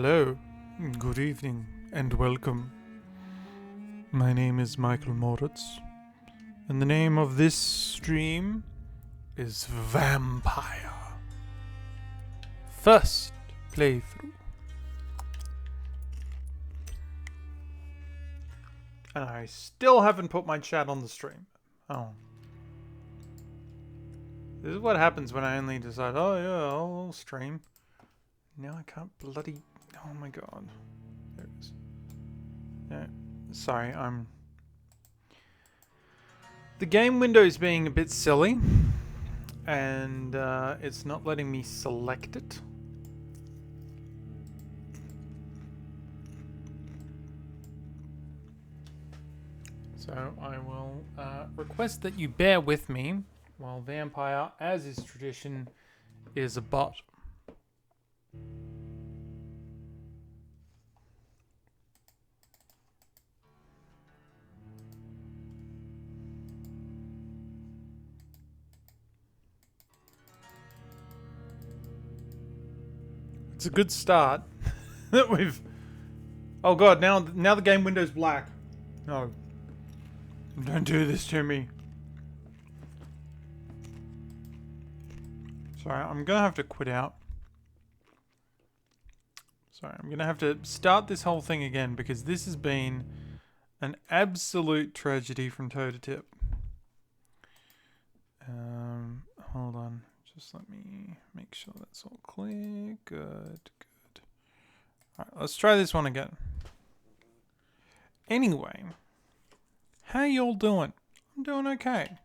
Hello, good evening, and welcome. My name is Michael Moritz, and the name of this stream is Vampyr. First playthrough. And I still haven't put my chat on the stream. Oh. This is what happens when I only decide, oh yeah, I'll stream. Now I can't bloody... Oh my god. There it is. No, sorry, the game window is being a bit silly. And it's not letting me select it. So I will request that you bear with me while Vampyr, as is tradition, is a bot. It's a good start that we've... Oh god, now the game window's black. No. Don't do this to me. Sorry, I'm gonna have to quit out. Sorry, I'm gonna have to start this whole thing again because this has been an absolute tragedy from toe to tip. Hold on. Just let me make sure that's all clear. Good. Alright, let's try this one again. Anyway, how y'all doing? I'm doing okay.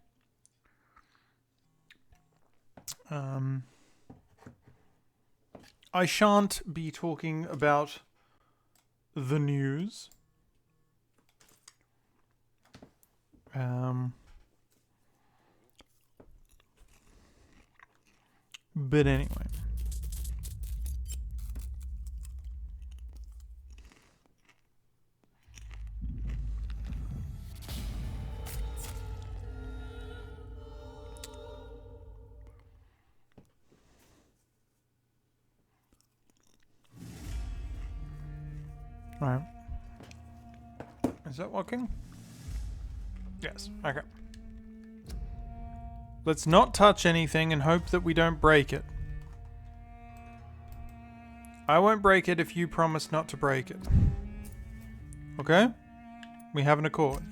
I shan't be talking about the news. But anyway. Alright. Is that working? Yes. Okay. Let's not touch anything and hope that we don't break it. I won't break it if you promise not to break it. Okay? We have an accord.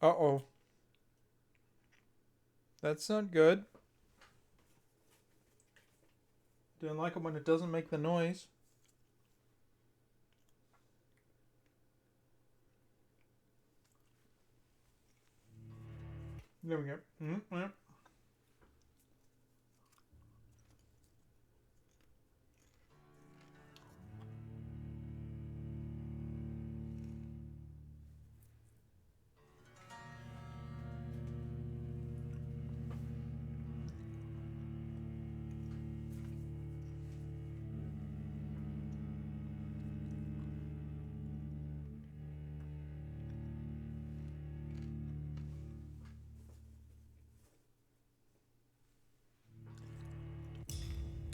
Uh-oh. That's not good. Don't like it when it doesn't make the noise. There we go. Mm-hmm.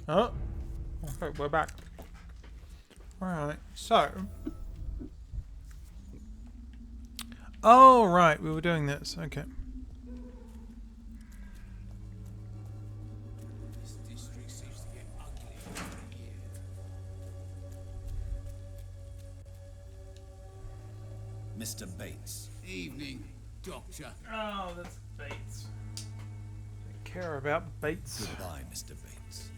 Oh, okay, we're back. Alright, so. Oh, right, we were doing this. Okay. This district seems to get uglier every year. Mr. Bates. Evening, Doctor. Oh, that's Bates. Don't care about Bates. Goodbye, Mr. Bates.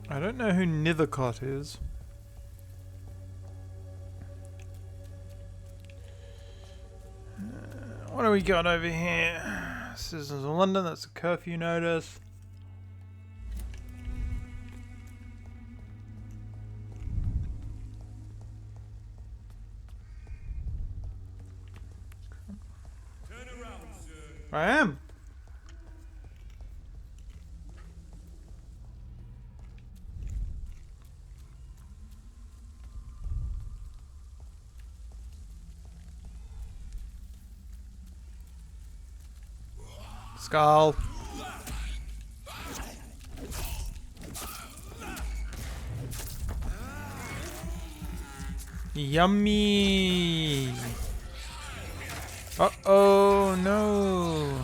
I don't know who Nithercott is. What do we got over here? Citizens of London, that's a curfew notice. I am. Skull. Yummy. Uh-oh, no.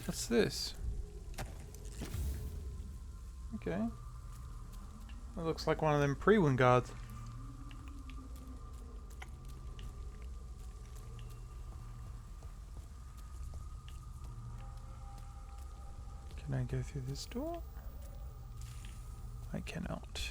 What's this? Okay. That looks like one of them pre-win guards. Can I go through this door? I cannot.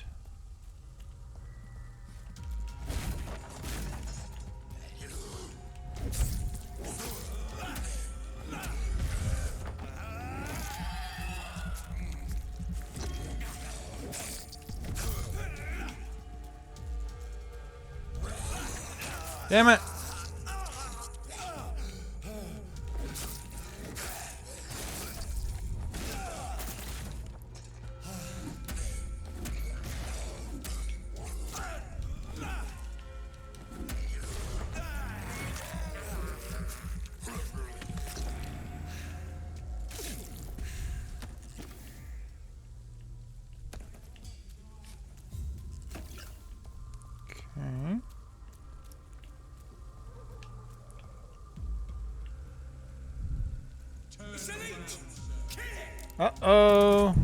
Damn it! Okay. Uh-oh.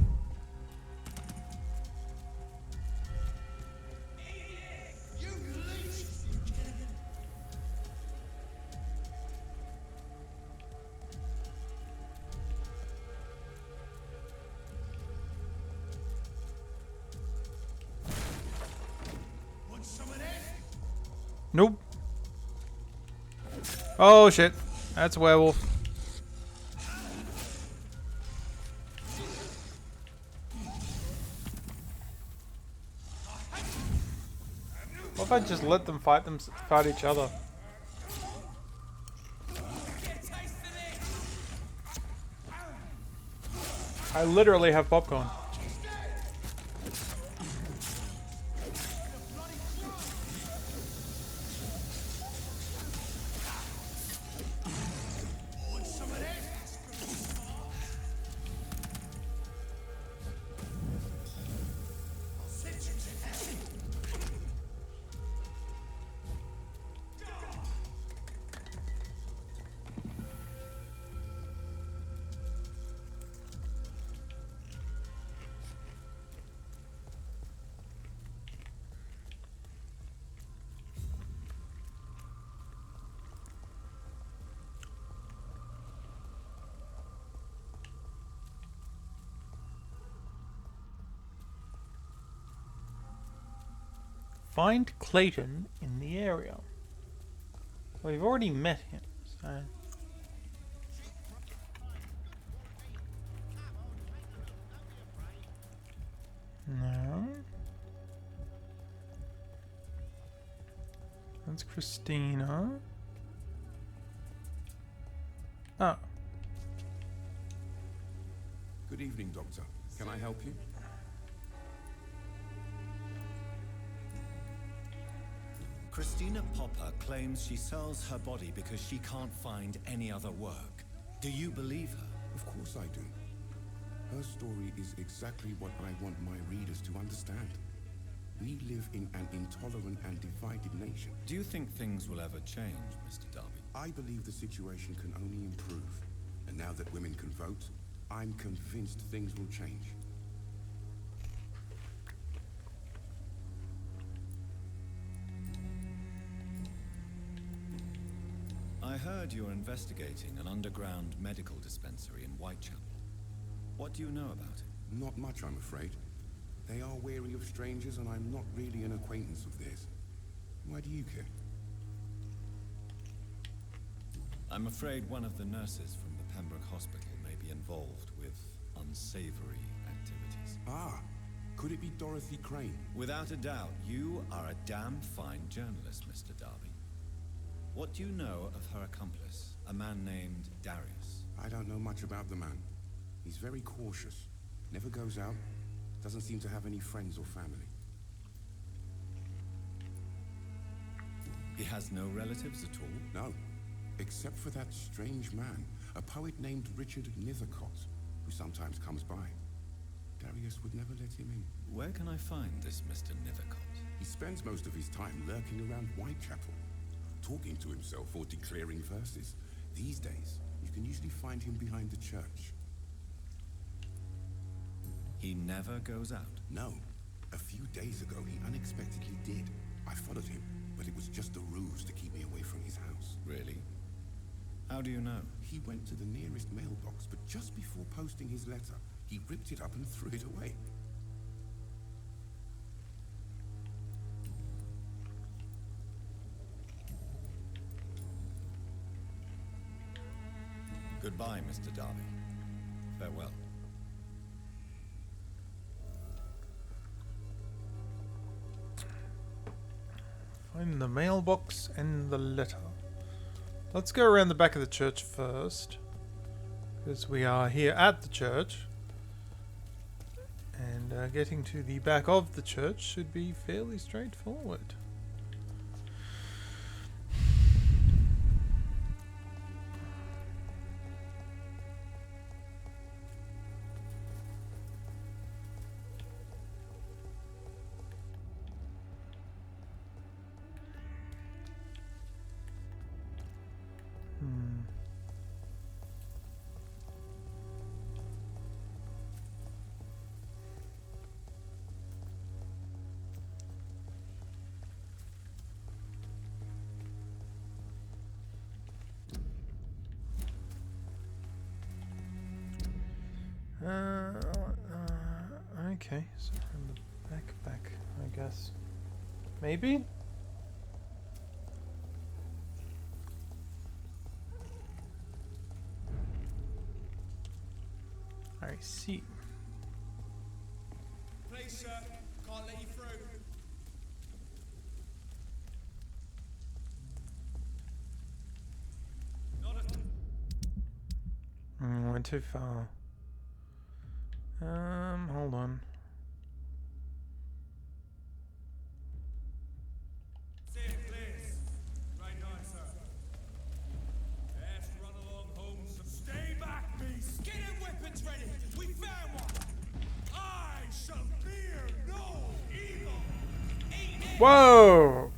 Nope. Oh shit. That's a werewolf. What if I just let them fight each other? I literally have popcorn. Find Clayton in the area. Well, we've already met him, so... No. That's Christina. Oh. Good evening, Doctor. Can I help you? Christina Popper claims she sells her body because she can't find any other work. Do you believe her? Of course I do. Her story is exactly what I want my readers to understand. We live in an intolerant and divided nation. Do you think things will ever change, Mr. Darby? I believe the situation can only improve. And now that women can vote, I'm convinced things will change. I heard you're investigating an underground medical dispensary in Whitechapel. What do you know about it? Not much, I'm afraid. They are wary of strangers, and I'm not really an acquaintance of theirs. Why do you care? I'm afraid one of the nurses from the Pembroke Hospital may be involved with unsavory activities. Ah, Could it be Dorothy Crane? Without a doubt, you are a damn fine journalist, Mr. Darby. What do you know of her accomplice, a man named Darius? I don't know much about the man. He's very cautious. Never goes out. Doesn't seem to have any friends or family. He has no relatives at all? No. Except for that strange man, a poet named Richard Nethercott, who sometimes comes by. Darius would never let him in. Where can I find this Mr. Nethercott? He spends most of his time lurking around Whitechapel, talking to himself or declaring verses. These days, you can usually find him behind the church. He never goes out? No. A few days ago, he unexpectedly did. I followed him, but it was just a ruse to keep me away from his house. Really? How do you know? He went to the nearest mailbox, but just before posting his letter, he ripped it up and threw it away. Goodbye, Mr. Darby. Farewell. Find the mailbox and the letter. Let's go around the back of the church first, because we are here at the church. And getting to the back of the church should be fairly straightforward. Okay, so from the back, I guess. Maybe? I see. Please, sir, can't let you through. Went too far. Hold on. See it, please. Right on, sir. Best run along home, so stay back, beast. Get in weapons ready. We found one. I shall fear no evil. Ain't it? Whoa!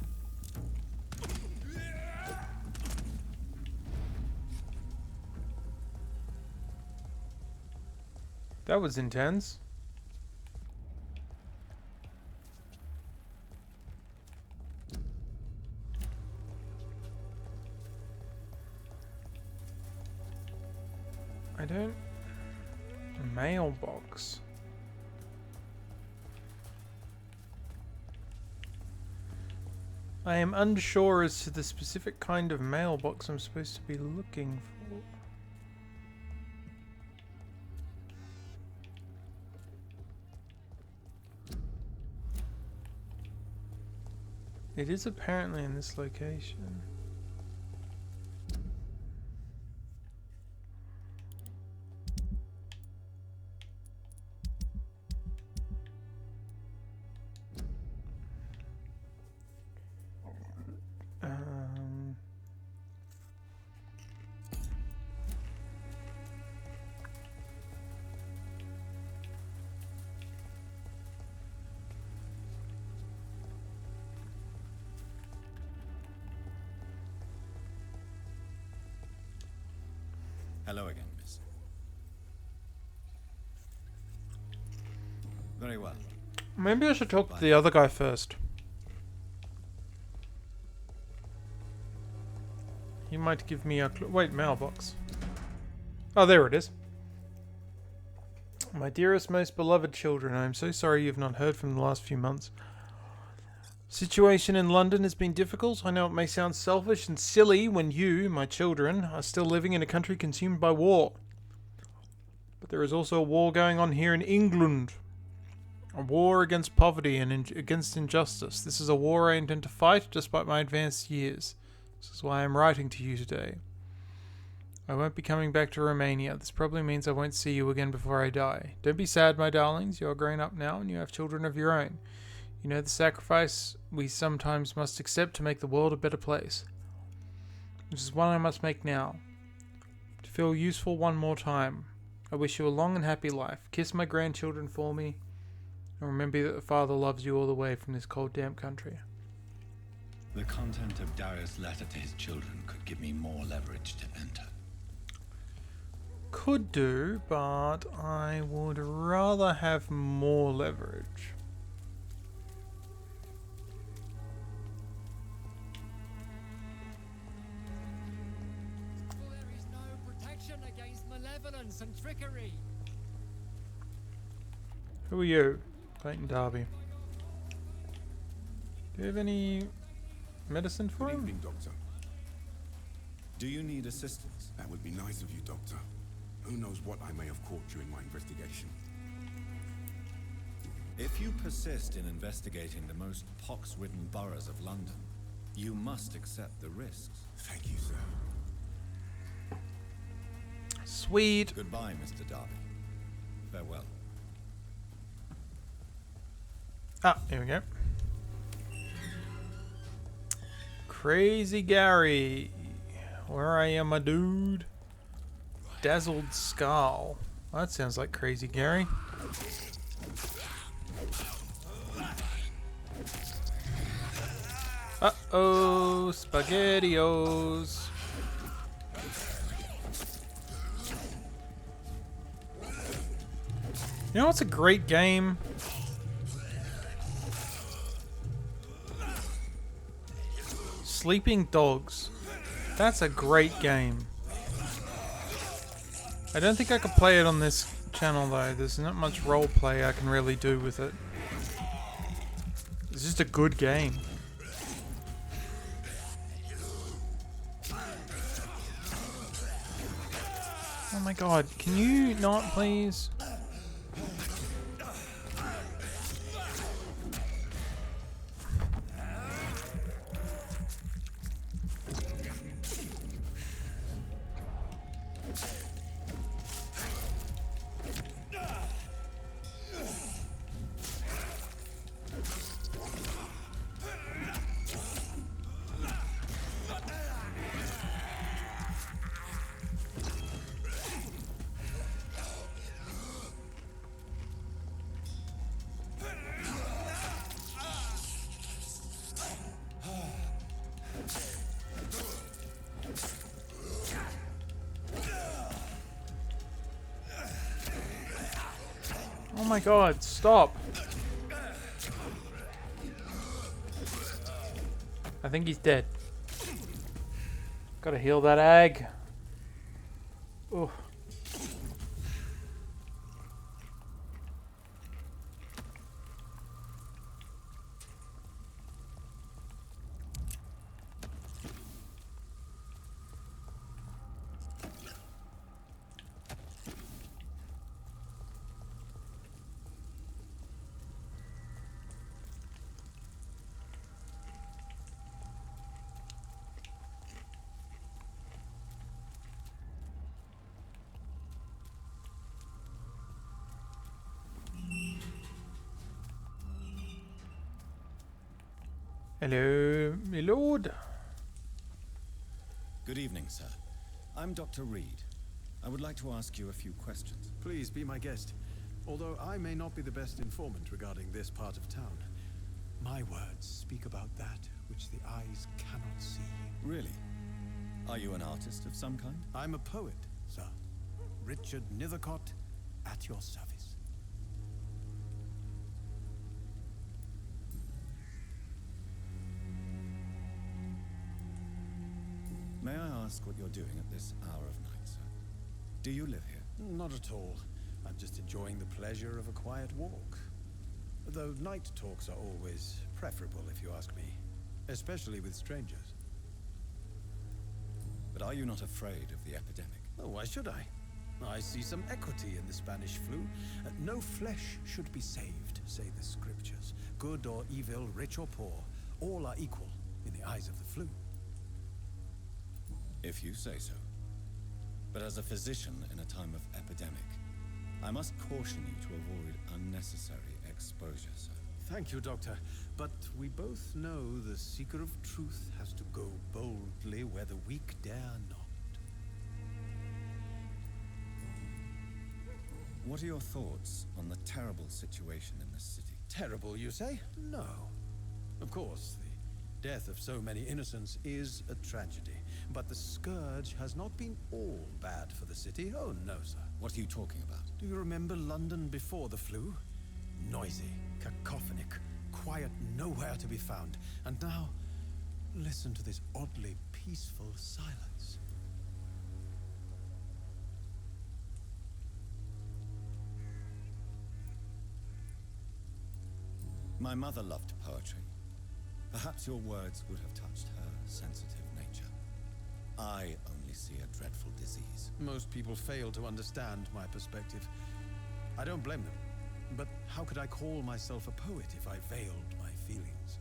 That was intense. I don't... Mailbox. I am unsure as to the specific kind of mailbox I'm supposed to be looking for. It is apparently in this location. Hello again, miss. Very well. Maybe I should talk to the other guy first. He might give me a clue. Wait, mailbox. Oh, there it is. My dearest, most beloved children, I am so sorry you have not heard from the last few months. Situation in London has been difficult. I know it may sound selfish and silly when you, my children, are still living in a country consumed by war. But there is also a war going on here in England. A war against poverty and against injustice. This is a war I intend to fight despite my advanced years. This is why I'm writing to you today. I won't be coming back to Romania. This probably means I won't see you again before I die. Don't be sad, my darlings. You are grown up now and you have children of your own. You know the sacrifice we sometimes must accept to make the world a better place. Which is one I must make now. To feel useful one more time. I wish you a long and happy life. Kiss my grandchildren for me. And remember that the Father loves you all the way from this cold, damp country. The content of Darius' letter to his children could give me more leverage to enter. Could do, but I would rather have more leverage. For there is no protection against malevolence and trickery. Who are you? Clayton Darby. Do you have any medicine for Good him? evening, Doctor. Do you need assistance? That would be nice of you, Doctor. Who knows what I may have caught during my investigation. If you persist in investigating the most pox-ridden boroughs of London, you must accept the risks. Thank you, sir. Sweet. Goodbye, Mr. Darby. Farewell. Ah, here we go. Crazy Gary. Where I am, my dude? Dazzled Skull. Well, that sounds like Crazy Gary. Uh-oh, SpaghettiOs. You know what's a great game? Sleeping Dogs. That's a great game. I don't think I could play it on this channel though. There's not much role play I can really do with it. It's just a good game. Oh my god, can you not please? Oh my god, stop. I think he's dead. Gotta heal that egg. Oh. Hello, my lord. Good evening, sir. I'm Dr. Reed. I would like to ask you a few questions. Please be my guest. Although I may not be the best informant regarding this part of town, my words speak about that which the eyes cannot see. Really? Are you an artist of some kind? I'm a poet, sir. Richard Nethercott, at your service. May I ask what you're doing at this hour of night, sir? Do you live here? Not at all. I'm just enjoying the pleasure of a quiet walk. Though night talks are always preferable, if you ask me. Especially with strangers. But are you not afraid of the epidemic? Oh, why should I? I see some equity in the Spanish flu. No flesh should be saved, say the scriptures. Good or evil, rich or poor, all are equal in the eyes of the flu. If you say so. But as a physician in a time of epidemic, I must caution you to avoid unnecessary exposure, sir. Thank you, Doctor. But we both know the seeker of truth has to go boldly where the weak dare not. What are your thoughts on the terrible situation in this city? Terrible, you say? No. Of course, the death of so many innocents is a tragedy. But the scourge has not been all bad for the city. Oh, no, sir. What are you talking about? Do you remember London before the flu? Noisy, cacophonic, quiet nowhere to be found. And now, listen to this oddly peaceful silence. My mother loved poetry. Perhaps your words would have touched her sensitive nature. I only see a dreadful disease. Most people fail to understand my perspective. I don't blame them. But how could I call myself a poet if I veiled my feelings?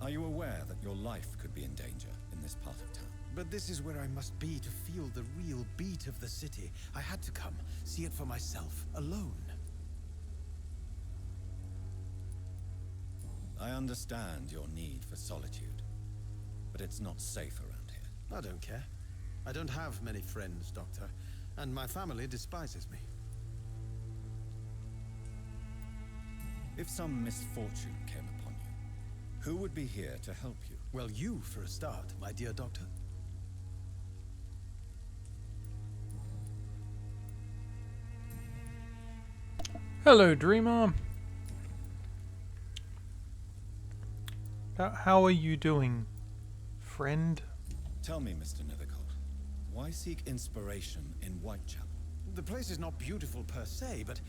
Are you aware that your life could be in danger in this part of town? But this is where I must be to feel the real beat of the city. I had to come, see it for myself, alone. I understand your need for solitude, but it's not safe around here. I don't care. I don't have many friends, Doctor, and my family despises me. If some misfortune came upon you, who would be here to help you? Well, you for a start, my dear Doctor. Hello, Dreamer. How are you doing, friend? Tell me, Mr. Nethercote, why seek inspiration in Whitechapel? The place is not beautiful per se, but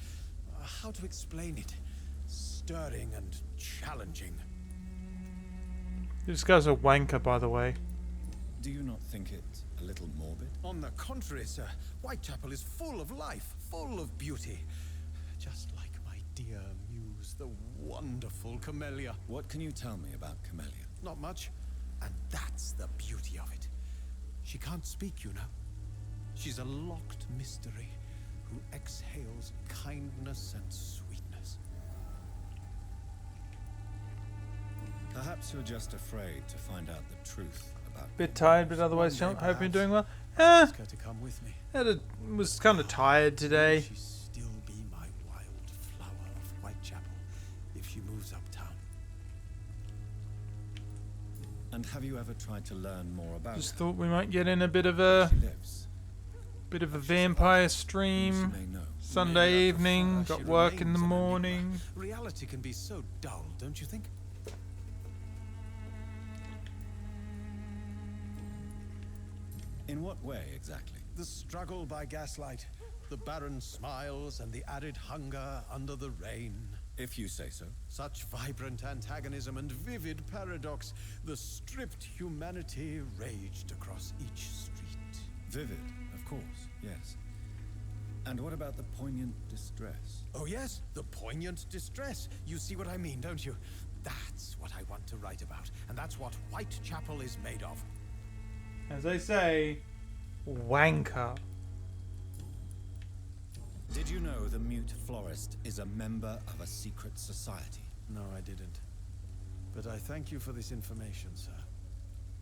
how to explain it? Stirring and challenging. This guy's a wanker, by the way. Do you not think it a little morbid? On the contrary, sir, Whitechapel is full of life, full of beauty. Just like my dear muse, the wonderful Camellia. What can you tell me about Camellia? Not much, and that's the beauty of it. She can't speak, you know. She's a locked mystery who exhales kindness and sweetness. Perhaps you're just afraid to find out the truth about... Bit tired, but otherwise One day, hope you're perhaps, doing well. I'll ask her to come with me. Was kind of tired today. She still be my wild flower of Whitechapel if she moves uptown. And have you ever tried to learn more about Just her? thought we might get in a bit of Where a she lives? vampire Who stream. she may know? Sunday Maybe I evening, prefer got she work in remains the an enigma. morning. Reality can be so dull, don't you think? In what way, exactly? The struggle by gaslight, the barren smiles and the added hunger under the rain. If you say so. Such vibrant antagonism and vivid paradox, the stripped humanity raged across each street. Vivid, of course, yes. And what about the poignant distress? Oh yes, the poignant distress. You see what I mean, don't you? That's what I want to write about, and that's what Whitechapel is made of. As I say, wanker. Did you know the mute florist is a member of a secret society? No, I didn't. But I thank you for this information, sir.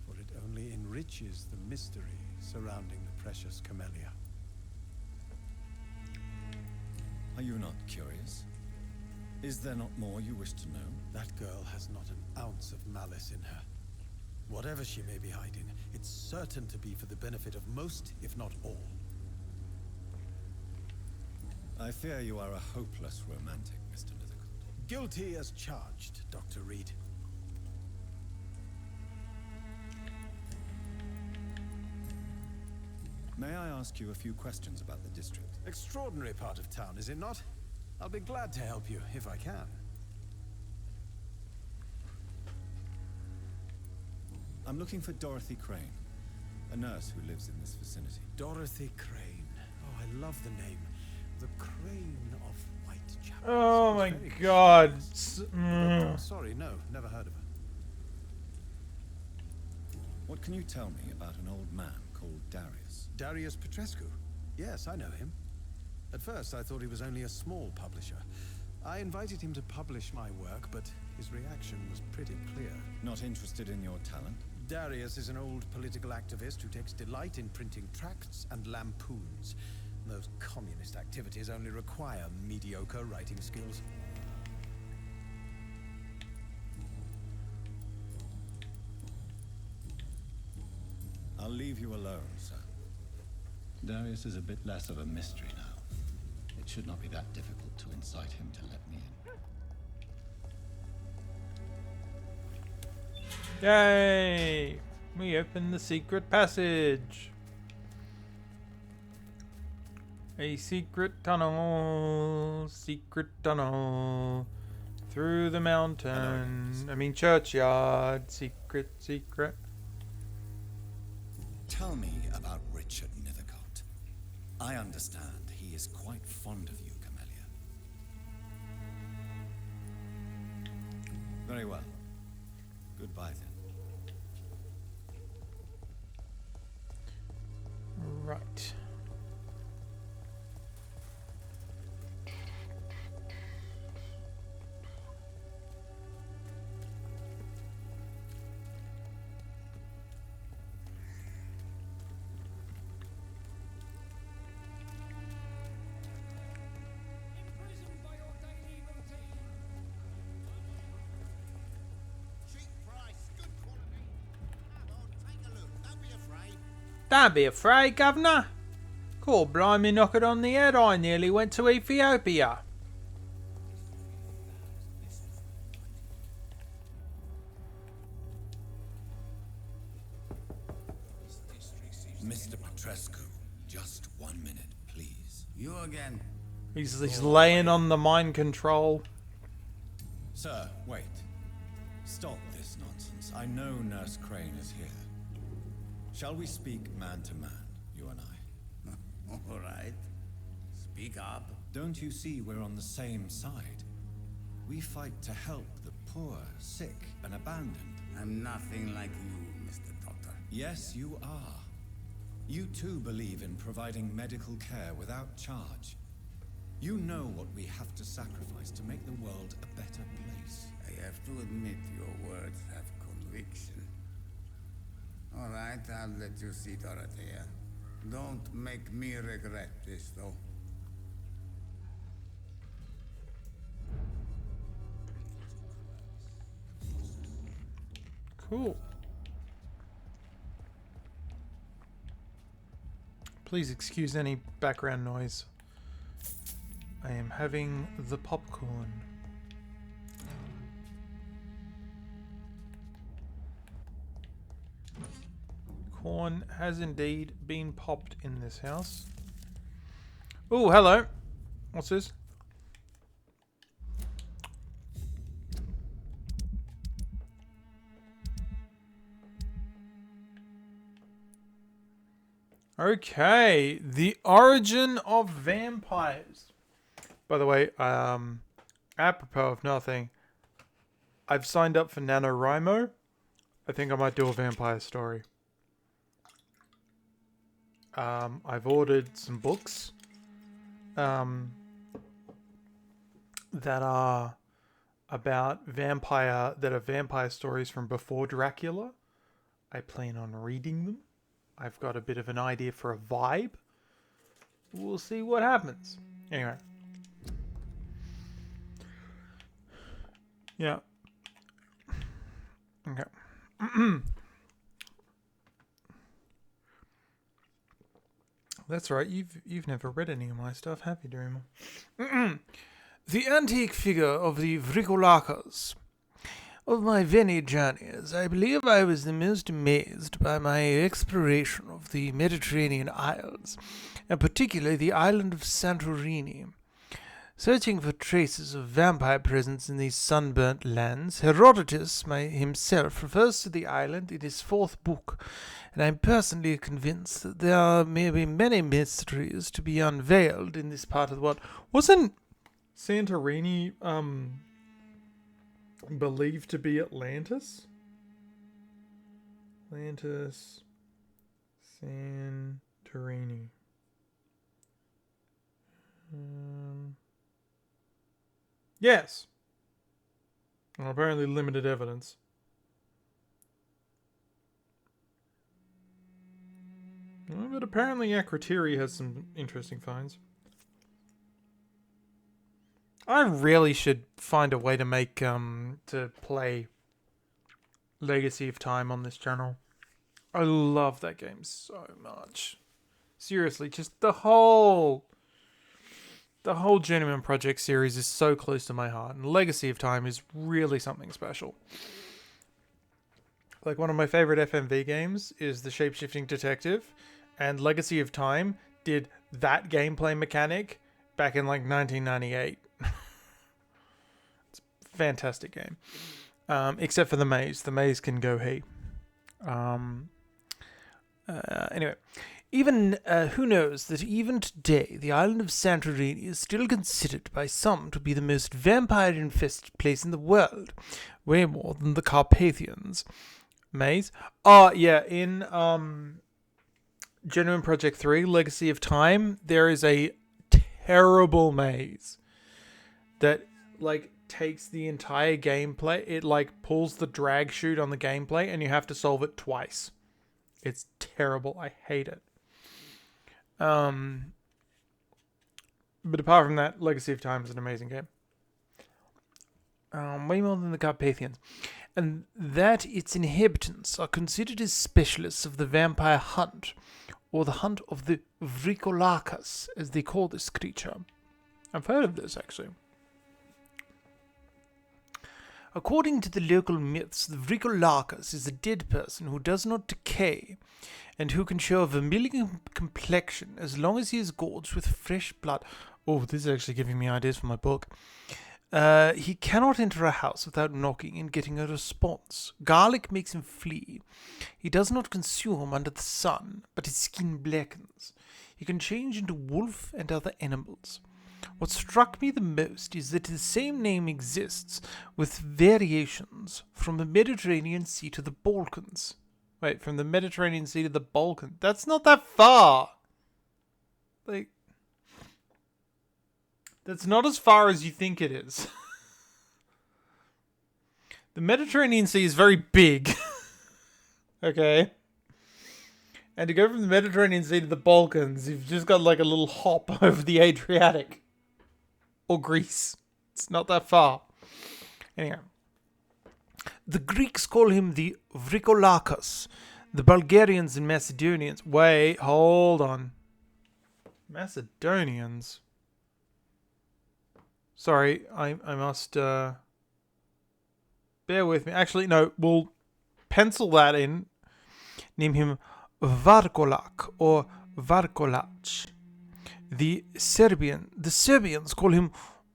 For it only enriches the mystery surrounding the precious Camellia. Are you not curious? Is there not more you wish to know? That girl has not an ounce of malice in her. Whatever she may be hiding, it's certain to be for the benefit of most, if not all. I fear you are a hopeless romantic, Mr. Nethercote. Guilty as charged, Dr. Reed. May I ask you a few questions about the district? Extraordinary part of town, is it not? I'll be glad to help you, if I can. I'm looking for Dorothy Crane. a nurse who lives in this vicinity. Dorothy Crane. Oh, I love the name. The Crane of Whitechapel. Oh Sounds my very god. mysterious. Oh, sorry, no, never heard of her. What can you tell me about an old man called Darius? Darius Petrescu. Yes, I know him. At first, I thought he was only a small publisher. I invited him to publish my work, but his reaction was pretty clear. Not interested in your talent? Darius is an old political activist who takes delight in printing tracts and lampoons. Those communist activities only require mediocre writing skills. I'll leave you alone, sir. Darius is a bit less of a mystery now. It should not be that difficult to incite him to let me in. Yay! We open the secret passage. A secret tunnel. Secret tunnel. Through the mountain. I mean churchyard. Secret, secret. Tell me about Richard Nethercott. I understand he is quite fond of you, Camellia. Very well. Goodbye then. Right. Imprisoned by your daily routine. Cheap price, good quality. Come on, take a look. Don't be afraid. Don't be afraid, governor. Cool, blimey, knock it on the head. I nearly went to Ethiopia. Mr. Petrescu, just 1 minute, please. You again. He's laying on the mind control. Sir, wait. Stop this nonsense. I know Nurse Crane is here. Shall we speak man to man, you and I? All right. Speak up. Don't you see we're on the same side? We fight to help the poor, sick, and abandoned. I'm nothing like you, Mr. Doctor. Yes, you are. You too believe in providing medical care without charge. You know what we have to sacrifice to make the world a better place. I have to admit your words have conviction. All right, I'll let you see Dorothea. Don't make me regret this, though. Cool. Please excuse any background noise. I am having the popcorn. Corn has indeed been popped in this house. Oh, hello. What's this? Okay, the origin of vampires. By the way, apropos of nothing, I've signed up for NaNoWriMo. I think I might do a vampire story. I've ordered some books that are about vampire stories from before Dracula. I plan on reading them. I've got a bit of an idea for a vibe. We'll see what happens. Anyway. Yeah. Okay. That's right. You've never read any of my stuff, have you, Dreamer? The antique figure of the Vricolakas. Of my many journeys, I believe I was the most amazed by my exploration of the Mediterranean Isles, and particularly the island of Santorini. Searching for traces of vampire presence in these sunburnt lands, Herodotus himself refers to the island in his fourth book, and I'm personally convinced that there may be many mysteries to be unveiled in this part of the world. Wasn't Santorini believed to be Atlantis? Atlantis, Santorini. Yes. Well, apparently limited evidence. Well, but apparently Akrotiri has some interesting finds. I really should find a way to make to play Legacy of Time on this channel. I love that game so much. Seriously, just the whole Genuine Project series is so close to my heart, and Legacy of Time is really something special. Like, one of my favorite FMV games is The Shapeshifting Detective, and Legacy of Time did that gameplay mechanic back in like 1998. It's a fantastic game. Except for the maze. The maze can go hey. Anyway. Even, who knows that even today, the island of Santorini is still considered by some to be the most vampire-infested place in the world. Way more than the Carpathians. Maze? Yeah, in, Genuine Project 3, Legacy of Time, there is a terrible maze that, like, takes the entire gameplay. It, like, pulls the drag chute on the gameplay, and you have to solve it twice. It's terrible. I hate it. But apart from that, Legacy of Time is an amazing game. Way more than the Carpathians. And that its inhabitants are considered as specialists of the vampire hunt, or the hunt of the Vrikolakas, as they call this creature. I've heard of this, actually. According to the local myths, the Vrikolakas is a dead person who does not decay, and who can show a vermilion complexion as long as he is gorged with fresh blood. Oh, this is actually giving me ideas for my book. He cannot enter a house without knocking and getting a response. Garlic makes him flee. He does not consume under the sun, but his skin blackens. He can change into wolf and other animals. What struck me the most is that the same name exists with variations from the Mediterranean Sea to the Balkans. Wait, from the Mediterranean Sea to the Balkans? That's not that far! Like, that's not as far as you think it is. The Mediterranean Sea is very big. Okay? And to go from the Mediterranean Sea to the Balkans, you've just got like a little hop over the Adriatic. Or Greece. It's not that far. Anyway. The Greeks call him the Vrikolakas. The Bulgarians and Macedonians... Wait, hold on. Macedonians? Sorry, I must... bear with me. Actually, no, we'll pencil that in. Name him Varkolak or Varkolac. The Serbians call him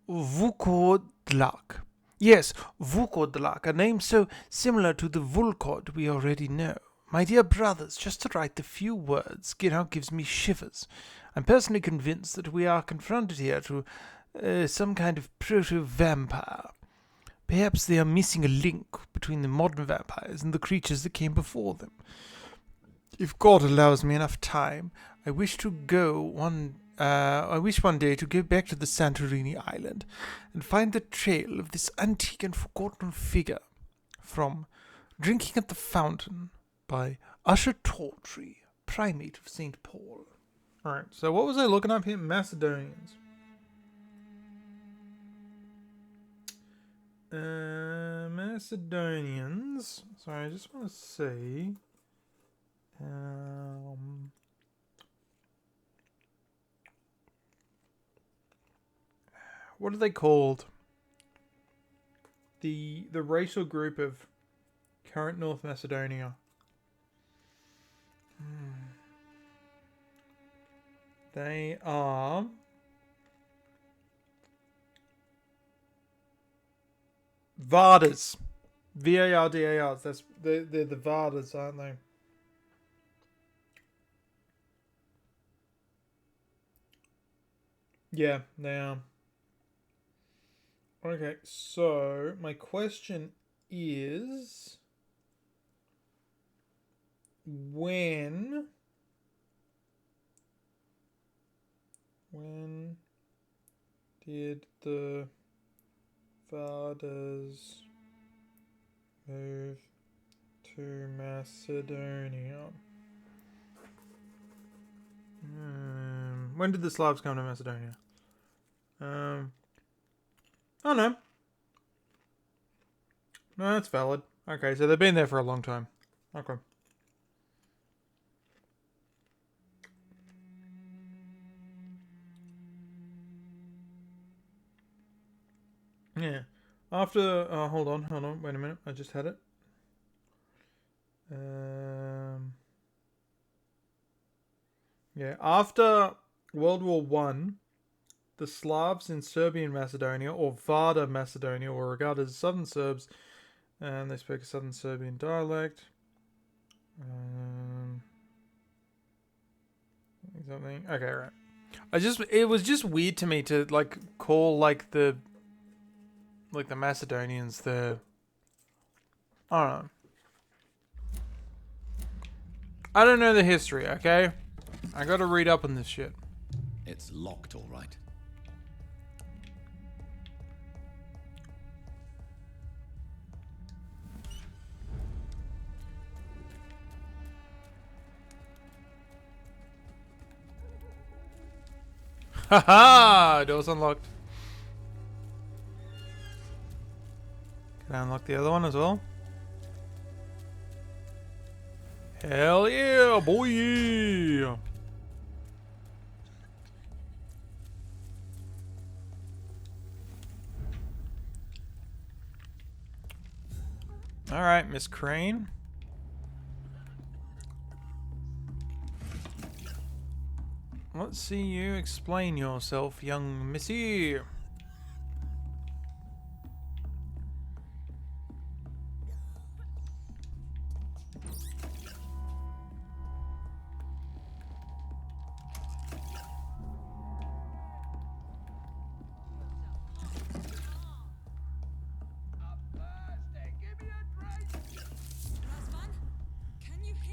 Vukodlak. Yes, Vukodlak, a name so similar to the Vulkod we already know. My dear brothers, just to write the few words gives me shivers. I'm personally convinced that we are confronted here to some kind of proto-vampire. Perhaps they are missing a link between the modern vampires and the creatures that came before them. If God allows me enough time, I wish one day to go back to the Santorini island and find the trail of this antique and forgotten figure from Drinking at the Fountain by Usher Tawdry, primate of St. Paul. Alright, so what was I looking up here? Macedonians. Macedonians. Sorry, I just want to see. What are they called? The racial group of current North Macedonia. They are Vardars. Vardars. They're the Vardars, aren't they? Yeah, they are. Okay, so my question is, when did the Vardars move to Macedonia? When did the Slavs come to Macedonia? Oh no. No, that's valid. Okay, so they've been there for a long time. Okay. Yeah. After, hold on, wait a minute. I just had it. Yeah, after World War One, the Slavs in Serbian Macedonia, or Vardar Macedonia, were regarded as Southern Serbs, and they spoke a Southern Serbian dialect. Something. Okay, right. It was just weird to me to like call the Macedonians the. I don't know. I don't know the history. Okay, I got to read up on this shit. It's locked, all right. Haha! Door's unlocked. Can I unlock the other one as well? Hell yeah, boy! Alright, Miss Crane. Let's see you explain yourself, young missy.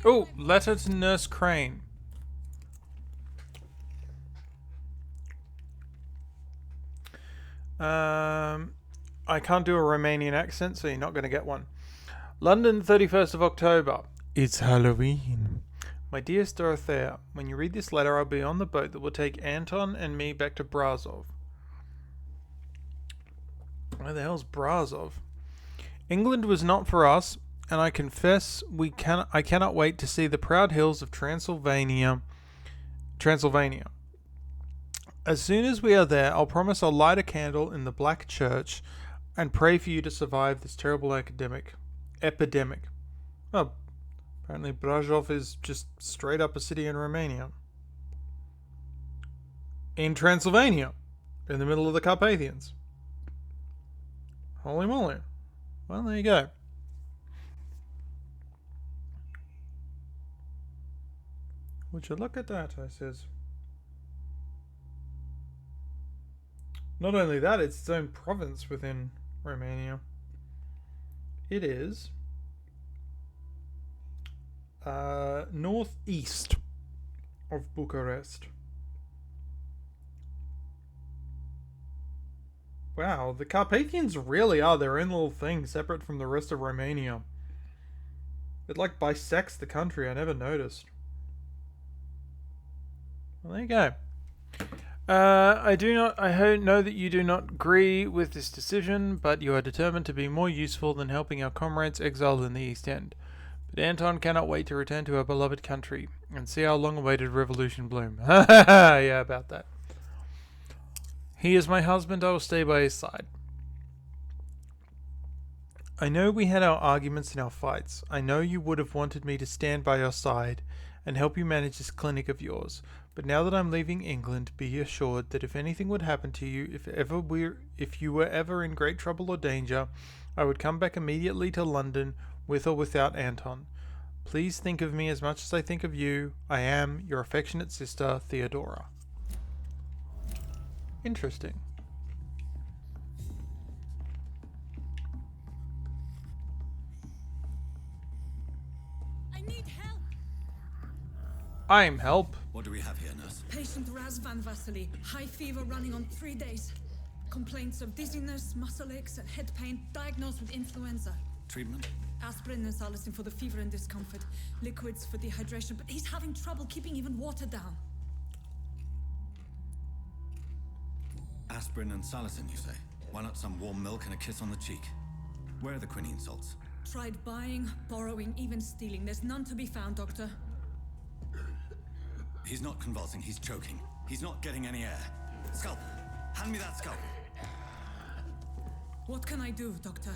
Oh, letter to Nurse Crane. I can't do a Romanian accent, so you're not going to get one. London, 31st of October. It's Halloween. My dearest Dorothea, when you read this letter, I'll be on the boat that will take Anton and me back to Brasov. Where the hell's Brasov? England was not for us, and I confess I cannot wait to see the proud hills of Transylvania. As soon as we are there, I'll promise I'll light a candle in the Black Church and pray for you to survive this terrible epidemic. Oh, apparently Brasov is just straight up a city in Romania. In Transylvania, in the middle of the Carpathians. Holy moly. Well, there you go. Would you look at that, I says. Not only that, it's its own province within Romania. It is northeast of Bucharest. Wow, the Carpathians really are their own little thing, separate from the rest of Romania. It like bisects the country, I never noticed. Well, there you go. I know that you do not agree with this decision, but you are determined to be more useful than helping our comrades exiled in the East End. But Anton cannot wait to return to our beloved country and see our long-awaited revolution bloom. Yeah, about that. He is my husband, I will stay by his side. I know we had our arguments and our fights. I know you would have wanted me to stand by your side and help you manage this clinic of yours. But now that I'm leaving England, be assured that if anything would happen to you, if you were ever in great trouble or danger, I would come back immediately to London with or without Anton. Please think of me as much as I think of you. I am your affectionate sister, Theodora. Interesting. I need help. I'm help. What do we have here, nurse? Patient Raz Van Vasily. High fever running on 3 days. Complaints of dizziness, muscle aches, and head pain. Diagnosed with influenza. Treatment? Aspirin and salicin for the fever and discomfort. Liquids for dehydration, but he's having trouble keeping even water down. Aspirin and salicin, you say? Why not some warm milk and a kiss on the cheek? Where are the quinine salts? Tried buying, borrowing, even stealing. There's none to be found, Doctor. He's not convulsing, he's choking. He's not getting any air. Scalpel! Hand me that scalpel! What can I do, Doctor?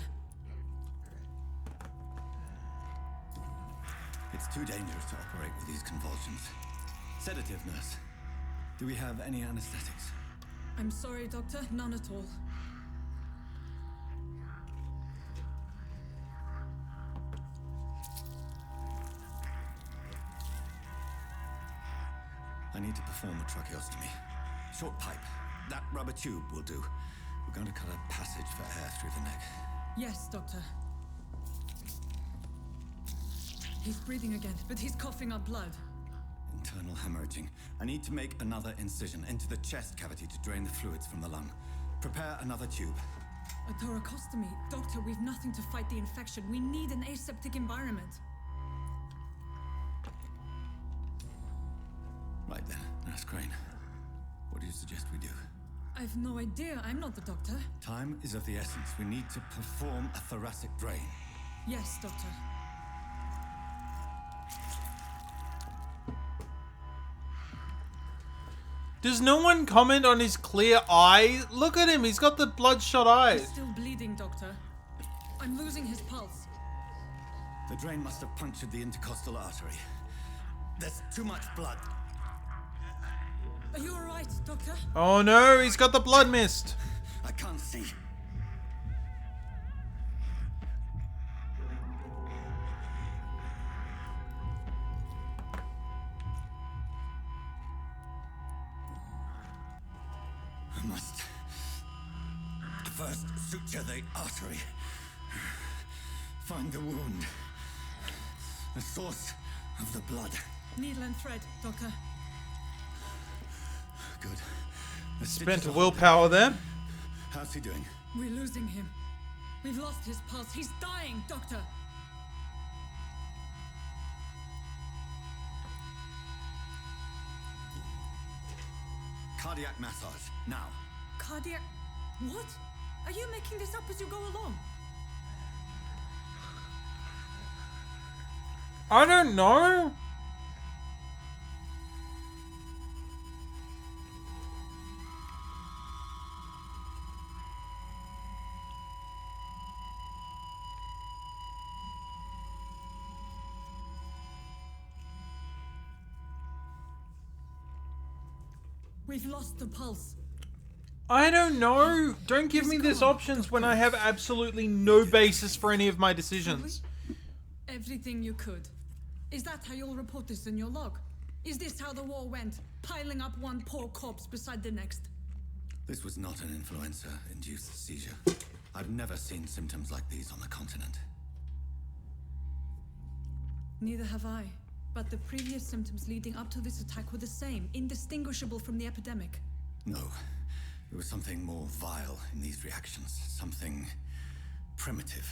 It's too dangerous to operate with these convulsions. Sedative, nurse. Do we have any anesthetics? I'm sorry, Doctor. None at all. I need to perform a tracheostomy. Short pipe. That rubber tube will do. We're going to cut a passage for air through the neck. Yes, Doctor. He's breathing again, but he's coughing up blood. Internal hemorrhaging. I need to make another incision into the chest cavity to drain the fluids from the lung. Prepare another tube. A thoracostomy. Doctor, we've nothing to fight the infection. We need an aseptic environment. Right then, Nurse Crane. What do you suggest we do? I've no idea. I'm not the doctor. Time is of the essence. We need to perform a thoracic drain. Yes, Doctor. Does no one comment on his clear eye? Look at him, he's got the bloodshot eyes. He's still bleeding, Doctor. I'm losing his pulse. The drain must have punctured the intercostal artery. There's too much blood. Are you alright, Doctor? Oh no, he's got the blood mist. I can't see. I must first suture the artery. Find the wound. The source of the blood. Needle and thread, Doctor. Good. The Spent stitches are willpower there. holding. How's he doing? We're losing him. We've lost his pulse. He's dying, Doctor. Cardiac massage, now. Cardiac... What? Are you making this up as you go along? I don't know. We've lost the pulse. I don't know. Don't give me this options when I have absolutely no basis for any of my decisions. Everything you could. Is that how you'll report this in your log? Is this how the war went? Piling up one poor corpse beside the next? This was not an influenza-induced seizure. I've never seen symptoms like these on the continent. Neither have I. But the previous symptoms leading up to this attack were the same, indistinguishable from the epidemic. No. There was something more vile in these reactions. Something primitive.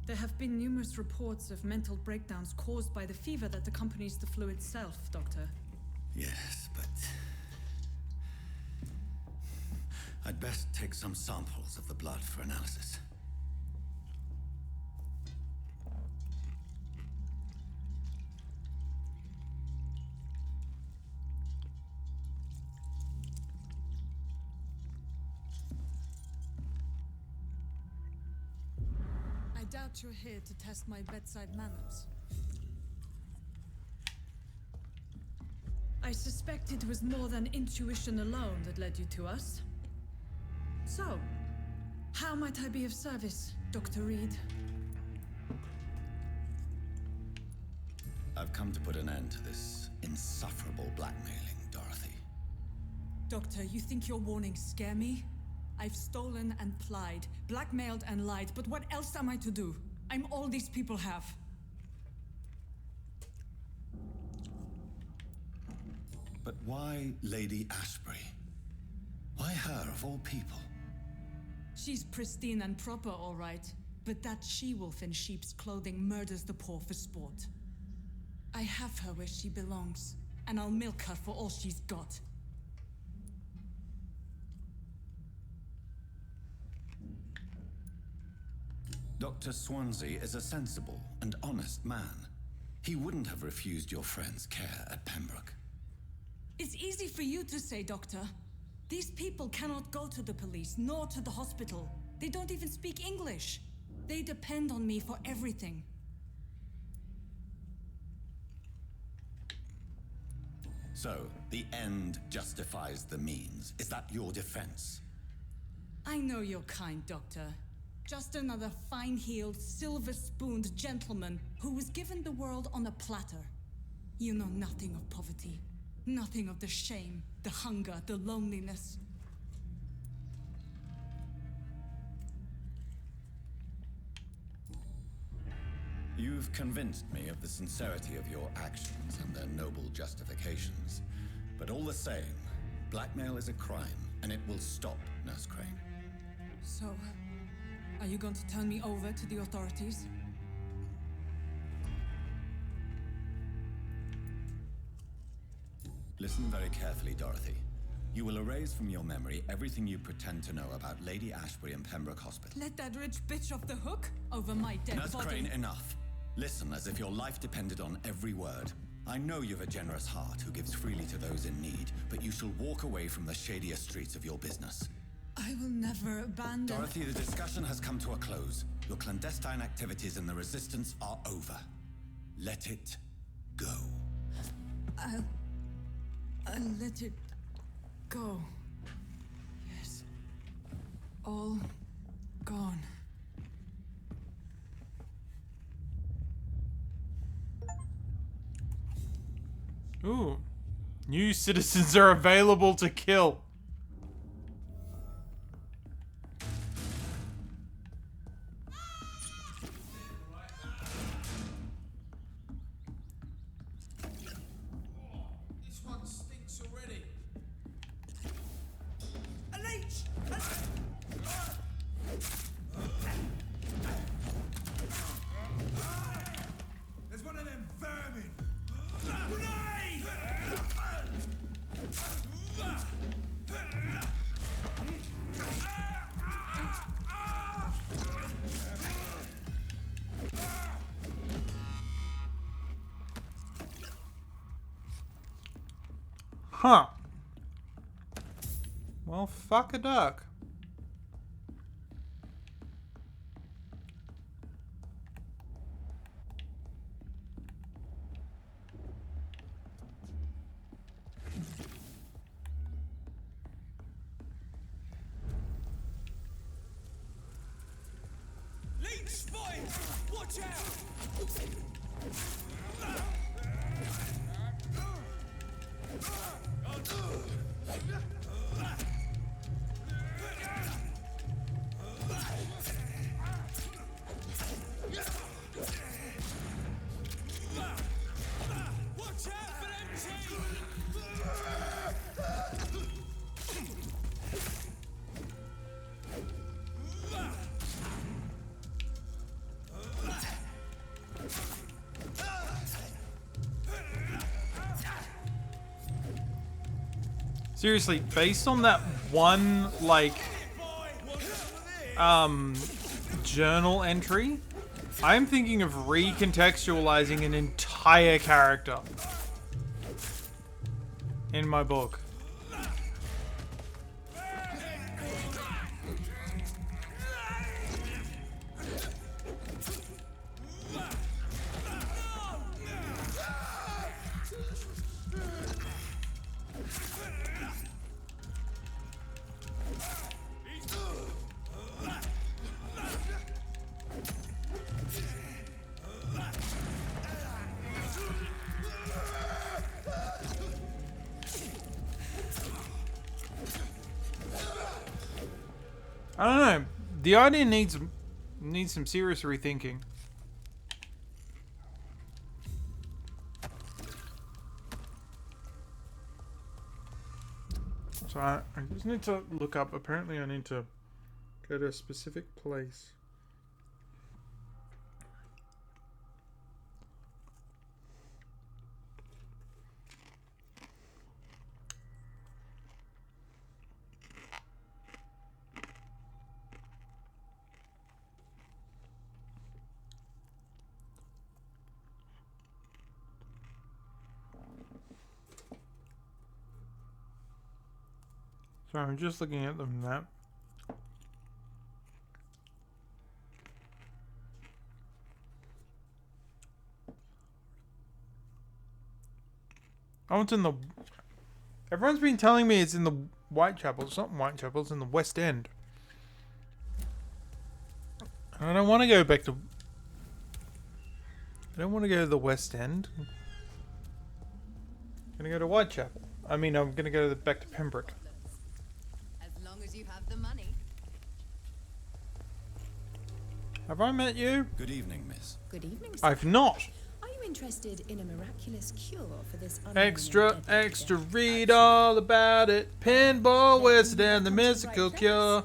There have been numerous reports of mental breakdowns caused by the fever that accompanies the flu itself, Doctor. Yes, but... I'd best take some samples of the blood for analysis. I doubt you're here to test my bedside manners. I suspect it was more than intuition alone that led you to us. So, How might I be of service, Dr. Reed? I've come to put an end to this insufferable blackmailing, Dorothy. Doctor, you think your warnings scare me? I've stolen and plied, blackmailed and lied, but what else am I to do? I'm all these people have. But why Lady Ashbury? Why her, of all people? She's pristine and proper, all right. But that she-wolf in sheep's clothing murders the poor for sport. I have her where she belongs, and I'll milk her for all she's got. Dr. Swansea is a sensible and honest man. He wouldn't have refused your friend's care at Pembroke. It's easy for you to say, Doctor. These people cannot go to the police, nor to the hospital. They don't even speak English. They depend on me for everything. So, the end justifies the means. Is that your defense? I know you're kind, Doctor. Just another fine-heeled, silver-spooned gentleman who was given the world on a platter. You know nothing of poverty. Nothing of the shame, the hunger, the loneliness. You've convinced me of the sincerity of your actions and their noble justifications. But all the same, blackmail is a crime, and it will stop, Nurse Crane. So, are you going to turn me over to the authorities? Listen very carefully, Dorothy. You will erase from your memory everything you pretend to know about Lady Ashbury and Pembroke Hospital. Let that rich bitch off the hook over my dead Nurse body. Crane, enough. Listen as if your life depended on every word. I know you've a generous heart who gives freely to those in need, but you shall walk away from the shadier streets of your business. I will never abandon... Dorothy, the discussion has come to a close. Your clandestine activities in the Resistance are over. Let it go. I'll let it go. Yes. All gone. Ooh. New citizens are available to kill. This one stinks already. A leech! There's one of them vermin! Grenade! Huh. Well, fuck a duck. Leech spotted! Watch out! Watch out for them Seriously, based on that one, like, journal entry, I'm thinking of recontextualizing an entire character in my book. I don't know. The idea needs some serious rethinking. So I just need to look up. Apparently, I need to go to a specific place. So I'm just looking at the map. Oh, it's in the... Everyone's been telling me it's in the Whitechapel. It's not Whitechapel, it's in the West End. And I don't want to go back to... I don't want to go to the West End. I'm going to go to Whitechapel. I mean, I'm going to go back to Pembroke. As long as you have the money. Have I met you? Good evening, miss. Good evening, sir. I've not. Are you interested in a miraculous cure for this Extra, read all about it. Pinball West End, the mystical cure.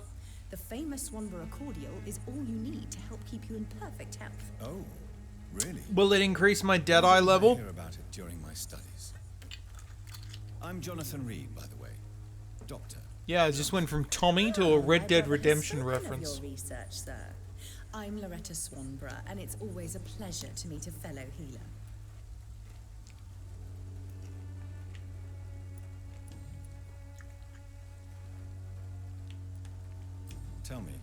The famous Swanborough cordial is all you need to help keep you in perfect health. Oh, really? Will it increase my Deadeye I level? hear about it during my studies. I'm Jonathan Reed, by the way. Doctor. Yeah, I just went from Tommy to a Red Dead Redemption reference. Your research, sir. I'm Loretta Swanborough, and it's always a pleasure to meet a fellow healer. Tell me,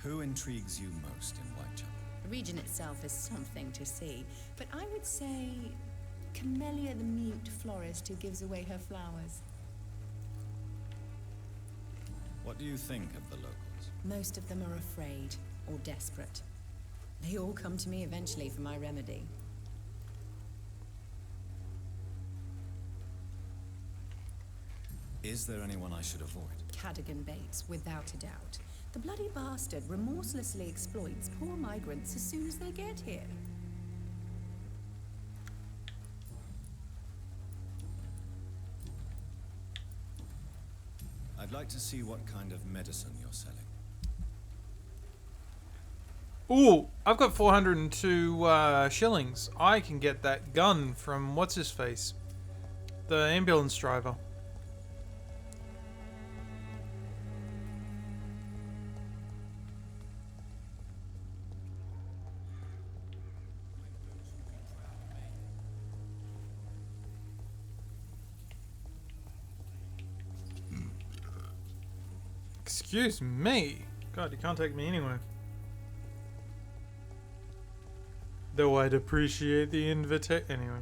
who intrigues you most in Whitechapel? The region itself is something to see, but I would say Camellia the mute florist who gives away her flowers. What do you think of the locals? Most of them are afraid or desperate. They all come to me eventually for my remedy. Is there anyone I should avoid? Cadogan Bates, without a doubt. The bloody bastard remorselessly exploits poor migrants as soon as they get here. I'd like to see what kind of medicine you're selling. Ooh, I've got 402 shillings. I can get that gun from what's-his-face? The ambulance driver. Excuse me. God, you can't take me anywhere. Though I'd appreciate the invitation. Anyway.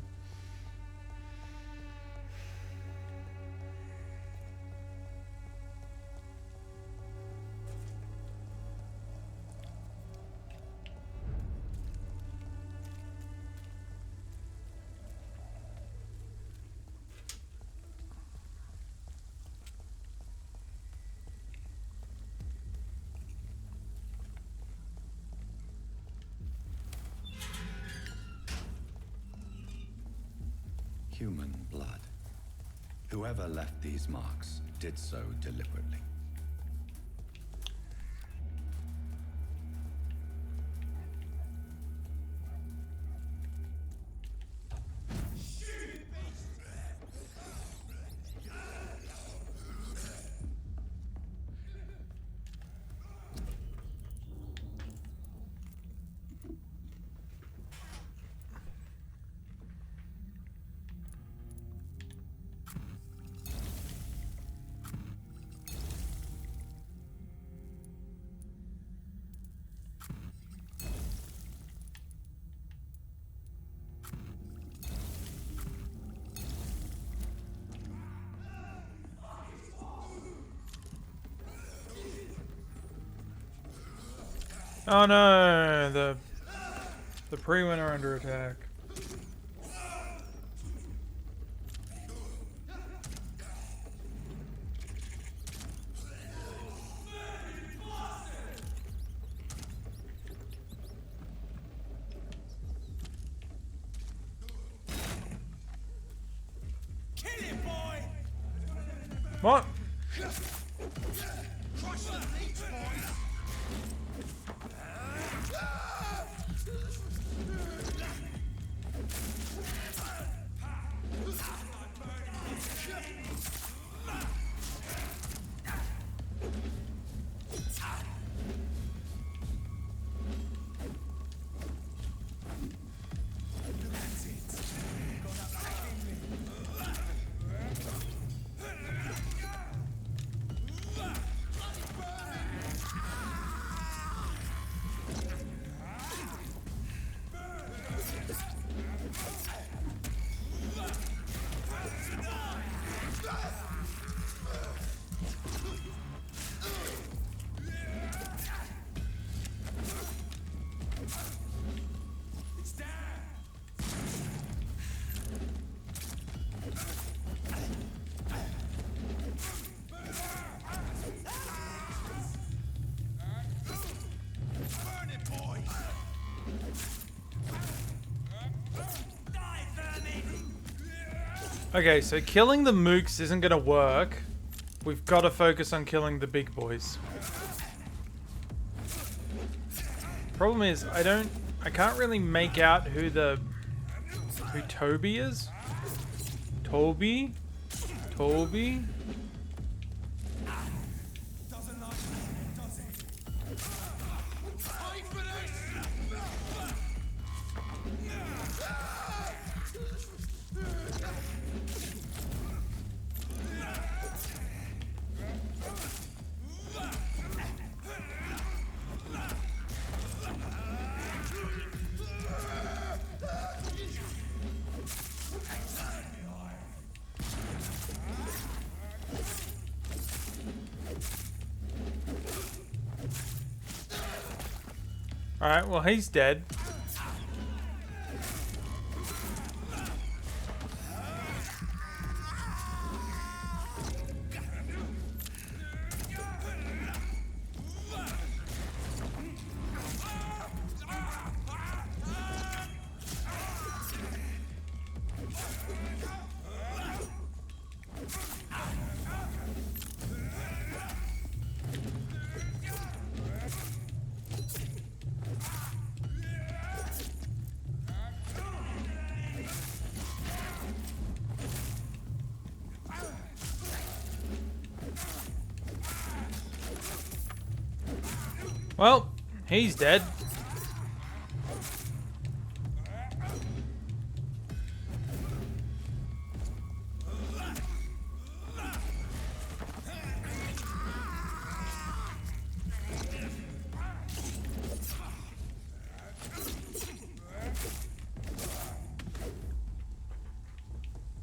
Human blood. Whoever left these marks did so deliberately. Oh no, the pre-win are under attack. Kill him, boy! What? Crush the leech, boys! Okay, so killing the mooks isn't gonna work. We've got to focus on killing the big boys. Problem is, I can't really make out who Toby is. Toby? Toby? Doesn't like me, does it? Fight for this! Alright, well, he's dead. Well, he's dead.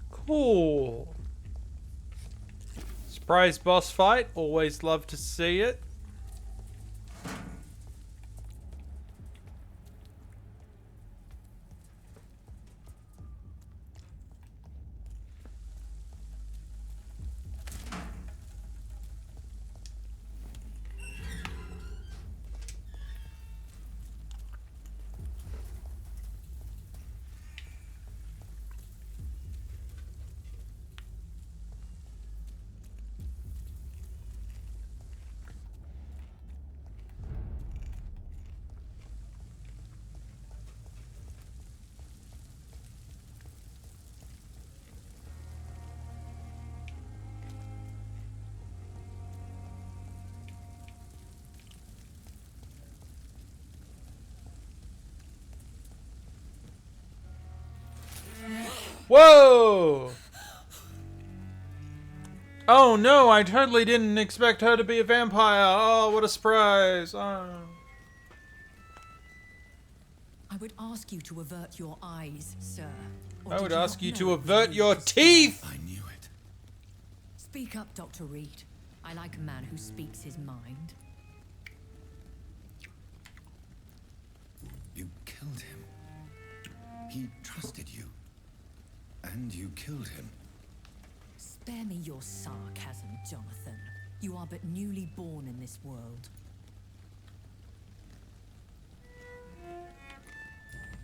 Cool. Surprise boss fight. Always love to see it. Whoa! Oh no, I totally didn't expect her to be a vampire. Oh, what a surprise. Oh. I would ask you to avert your eyes, sir. Or I did would you ask not you know to it was avert you your who spoke? teeth! I knew it. Speak up, Dr. Reed. I like a man who speaks his mind. You killed him. He trusted you. And you killed him. Spare me your sarcasm, Jonathan. You are but newly born in this world.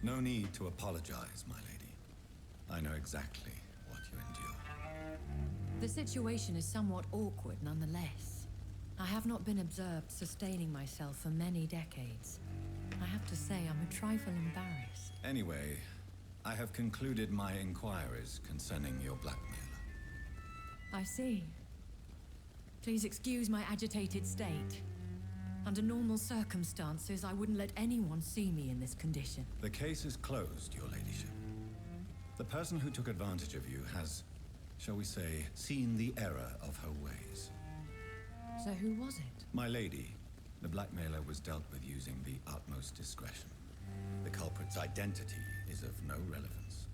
No need to apologize, my lady. I know exactly what you endure. The situation is somewhat awkward nonetheless. I have not been observed sustaining myself for many decades. I have to say I'm a trifle embarrassed. Anyway, I have concluded my inquiries concerning your blackmailer. I see. Please excuse my agitated state. Under normal circumstances, I wouldn't let anyone see me in this condition. The case is closed, your ladyship. The person who took advantage of you has, shall we say, seen the error of her ways. So who was it? My lady, the blackmailer was dealt with using the utmost discretion. The culprit's identity is of no relevance.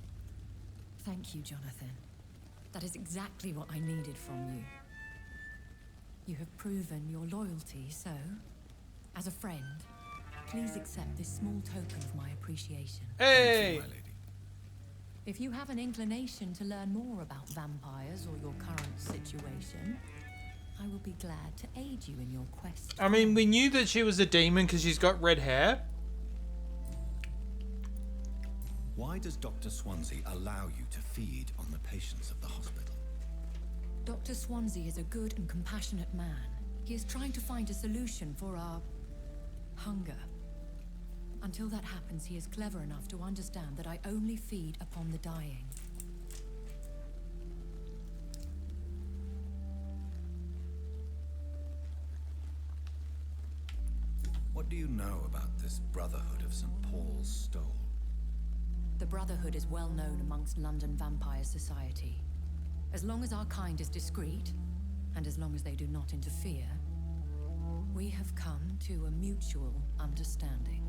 Thank you, Jonathan. That is exactly what I needed from you. You have proven your loyalty, so, as a friend, please accept this small token of my appreciation. Hey! Thank you, my lady. If you have an inclination to learn more about vampires or your current situation, I will be glad to aid you in your quest. I mean, we knew that she was a demon because she's got red hair. Why does Dr. Swansea allow you to feed on the patients of the hospital? Dr. Swansea is a good and compassionate man. He is trying to find a solution for our hunger. Until that happens, he is clever enough to understand that I only feed upon the dying. What do you know about this Brotherhood of St. Paul's Stole? The Brotherhood is well known amongst London vampire society. As long as our kind is discreet, and as long as they do not interfere, we have come to a mutual understanding.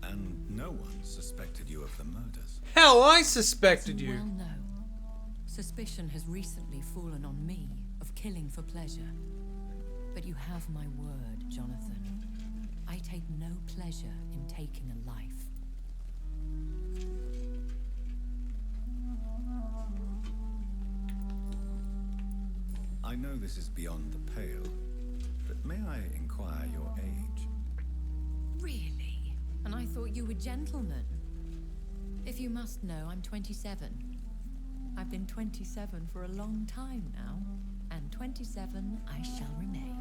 And no one suspected you of the murders. Hell, I suspected you. Well, no. Suspicion has recently fallen on me of killing for pleasure. But you have my word, Jonathan. I take no pleasure in taking a life. I know this is beyond the pale, but may I inquire your age? Really? And I thought you were gentlemen. If you must know, I'm 27. I've been 27 for a long time now, and 27 I shall remain.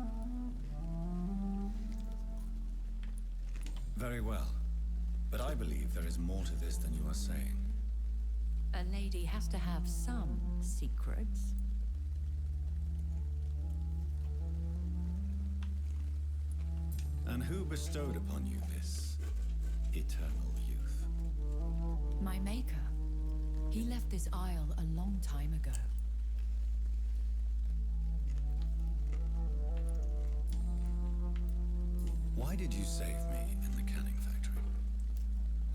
Very well, but I believe there is more to this than you are saying. A lady has to have some secrets. And who bestowed upon you this eternal youth? My maker. He left this isle a long time ago. Why did you save me in the canning factory?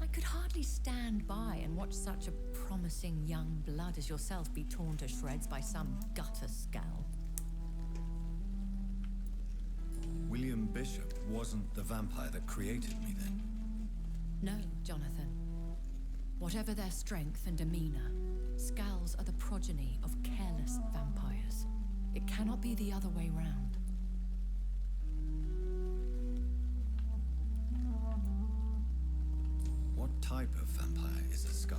I could hardly stand by and watch such a promising young blood as yourself be torn to shreds by some gutter scowl. William Bishop wasn't the vampire that created me then. No, Jonathan. Whatever their strength and demeanor, Scowls are the progeny of careless vampires. It cannot be the other way round. What type of vampire is a Scowl?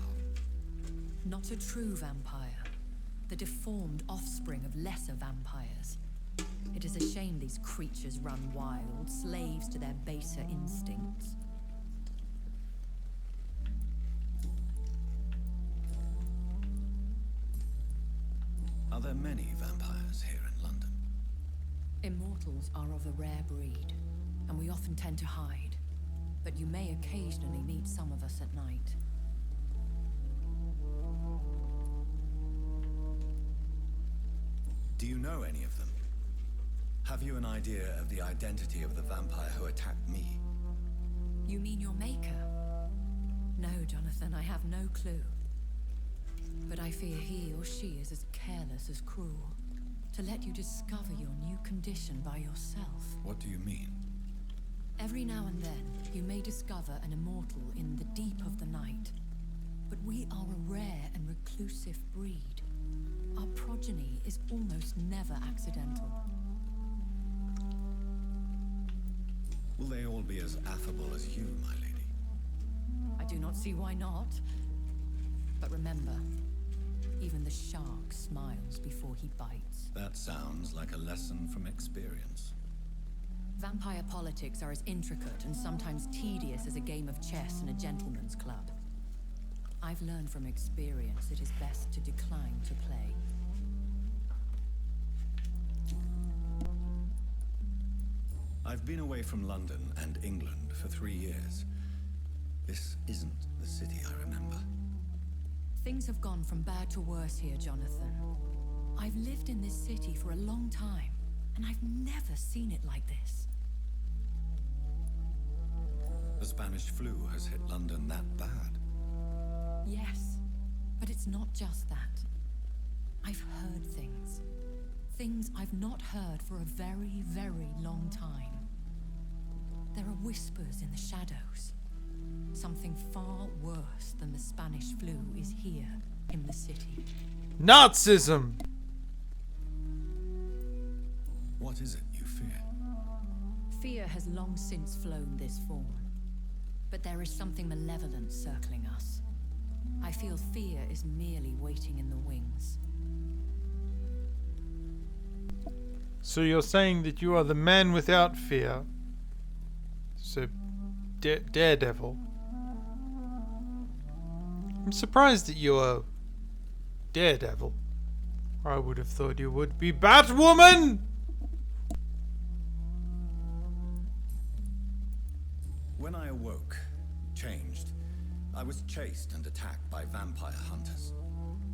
Not a true vampire. The deformed offspring of lesser vampires. It is a shame these creatures run wild, slaves to their baser instincts. Are there many vampires here in London? Immortals are of a rare breed, and we often tend to hide. But you may occasionally meet some of us at night. Do you know any of them? Have you an idea of the identity of the vampire who attacked me? You mean your maker? No, Jonathan, I have no clue. But I fear he or she is as careless as cruel. To let you discover your new condition by yourself. What do you mean? Every now and then, you may discover an immortal in the deep of the night. But we are a rare and reclusive breed. our progeny is almost never accidental. Will they all be as affable as you, my lady? I do not see why not. But remember, even the shark smiles before he bites. That sounds like a lesson from experience. Vampire politics are as intricate and sometimes tedious as a game of chess in a gentleman's club. I've learned from experience it is best to decline to play. I've been away from London and England for 3 years. This isn't the city I remember. Things have gone from bad to worse here, Jonathan. I've lived in this city for a long time, and I've never seen it like this. The Spanish flu has hit London that bad. Yes, but it's not just that. I've heard things. Things I've not heard for a very, very long time. There are whispers in the shadows. Something far worse than the Spanish flu is here in the city. Nazism! What is it you fear? Fear has long since flown this form. But there is something malevolent circling us. I feel fear is merely waiting in the wings. So you're saying that you are the man without fear? So, Daredevil. I'm surprised that you're Daredevil. I would have thought you would be Batwoman! When I awoke, changed, I was chased and attacked by vampire hunters.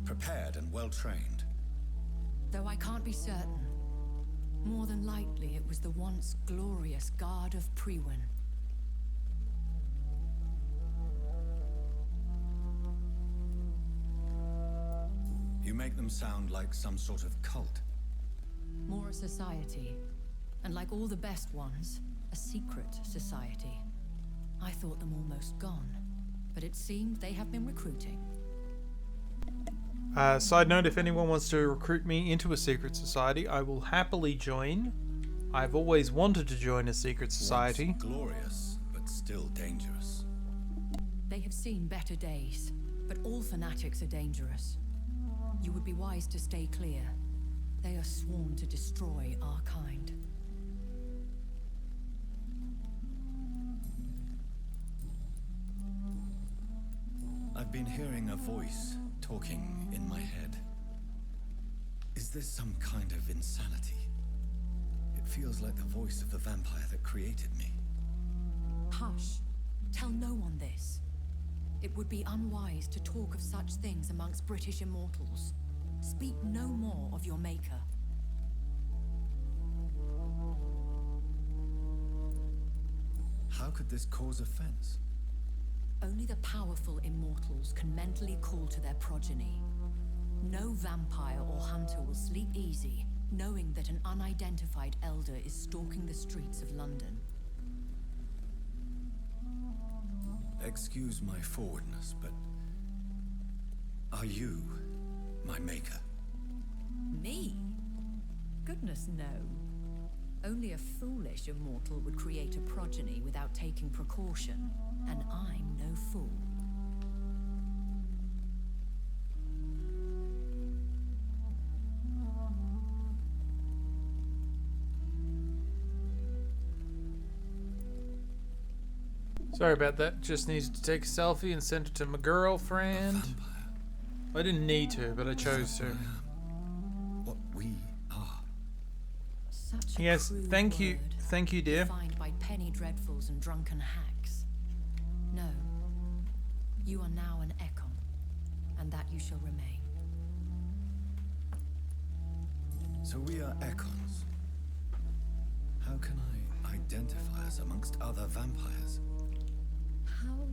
Prepared and well-trained. Though I can't be certain. More than likely it was the once glorious Guard of Priwen. You make them sound like some sort of cult. More a society. And like all the best ones, a secret society. I thought them almost gone. But it seemed they have been recruiting. Side note, if anyone wants to recruit me into a secret society, I will happily join. I've always wanted to join a secret society. Once glorious, but still dangerous. They have seen better days, but all fanatics are dangerous. You would be wise to stay clear. They are sworn to destroy our kind. I've been hearing a voice talking in my head. Is this some kind of insanity? It feels like the voice of the vampire that created me. Hush. Tell no one this. It would be unwise to talk of such things amongst British immortals. Speak no more of your maker. How could this cause offense? Only the powerful immortals can mentally call to their progeny. No vampire or hunter will sleep easy, knowing that an unidentified elder is stalking the streets of London. Excuse my forwardness, but are you my maker? Me? Goodness, no. Only a foolish immortal would create a progeny without taking precaution, and I'm no fool. Sorry about that. Just needed to take a selfie and send it to my girlfriend. I didn't need to, but I chose to. What we are. Such a Yes, crude thank you. word, Thank you, dear. defined by penny dreadfuls and drunken hacks. No. You are now an Ekon, and that you shall remain. So we are Ekons. How can I identify us amongst other vampires? How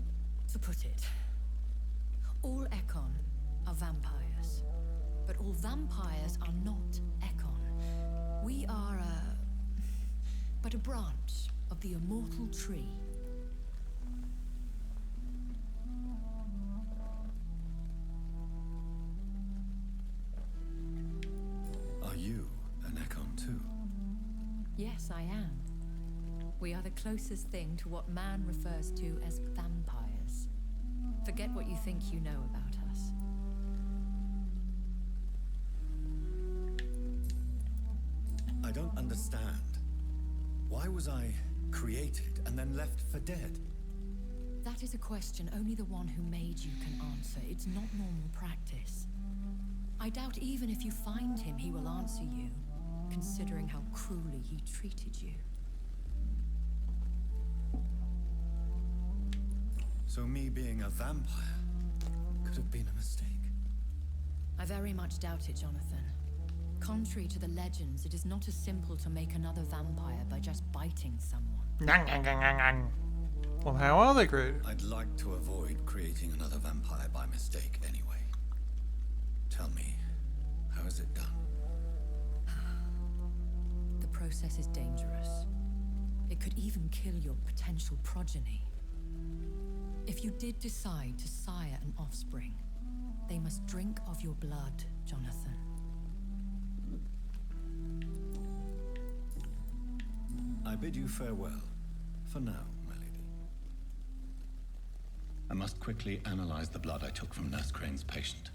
to put it? All Ekon are vampires, but all vampires are not Ekon. We are but a branch of the immortal tree. Yes, I am. We are the closest thing to what man refers to as vampires. Forget what you think you know about us. I don't understand. Why was I created and then left for dead? That is a question only the one who made you can answer. It's not normal practice. I doubt even if you find him, he will answer you, considering how cruelly he treated you. So me being a vampire could have been a mistake. I very much doubt it, Jonathan. Contrary to the legends, it is not as simple to make another vampire by just biting someone. Well, how are they created? I'd like to avoid creating another vampire by mistake anyway. Tell me, how is it done? The process is dangerous. It could even kill your potential progeny. If you did decide to sire an offspring, they must drink of your blood, Jonathan. I bid you farewell, for now, my lady. I must quickly analyze the blood I took from Nurse Crane's patient.